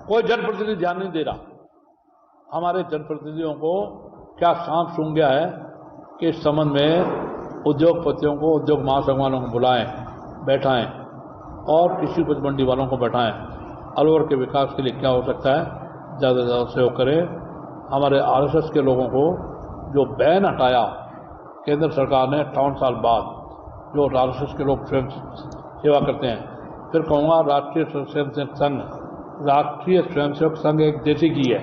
कोई जनप्रतिनिधि ध्यान नहीं दे रहा। हमारे जनप्रतिनिधियों को क्या सांप सूंघ गया है कि इस संबंध में उद्योगपतियों को, उद्योग महासंघ वालों को बुलाएं, बैठाएं और कृषि उपज मंडी वालों को बैठाएं। अलवर के विकास के लिए क्या हो सकता है, ज़्यादा से ज़्यादा सहयोग करें। हमारे RSS के लोगों को जो बैन हटाया केंद्र सरकार ने 58 साल बाद, जो RSS के लोग स्वयं सेवा करते हैं, फिर कहूँगा राष्ट्रीय स्वयंसेवक संघ एक देसी घी है,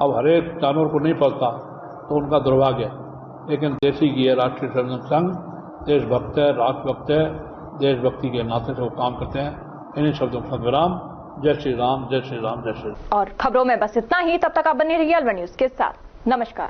अब हरेक जानवर को नहीं पड़ता तो उनका दुर्भाग्य है, लेकिन देसी घी है राष्ट्रीय स्वयंसेवक संघ, देशभक्त है, राष्ट्रभक्त है, देशभक्ति के नाते से वो काम करते हैं। इन्हीं शब्दों का विराम। जय श्री राम, जय श्री राम, जय श्री राम। और खबरों में बस इतना ही, तब तक आप बने रहिए अलवर न्यूज के साथ। नमस्कार।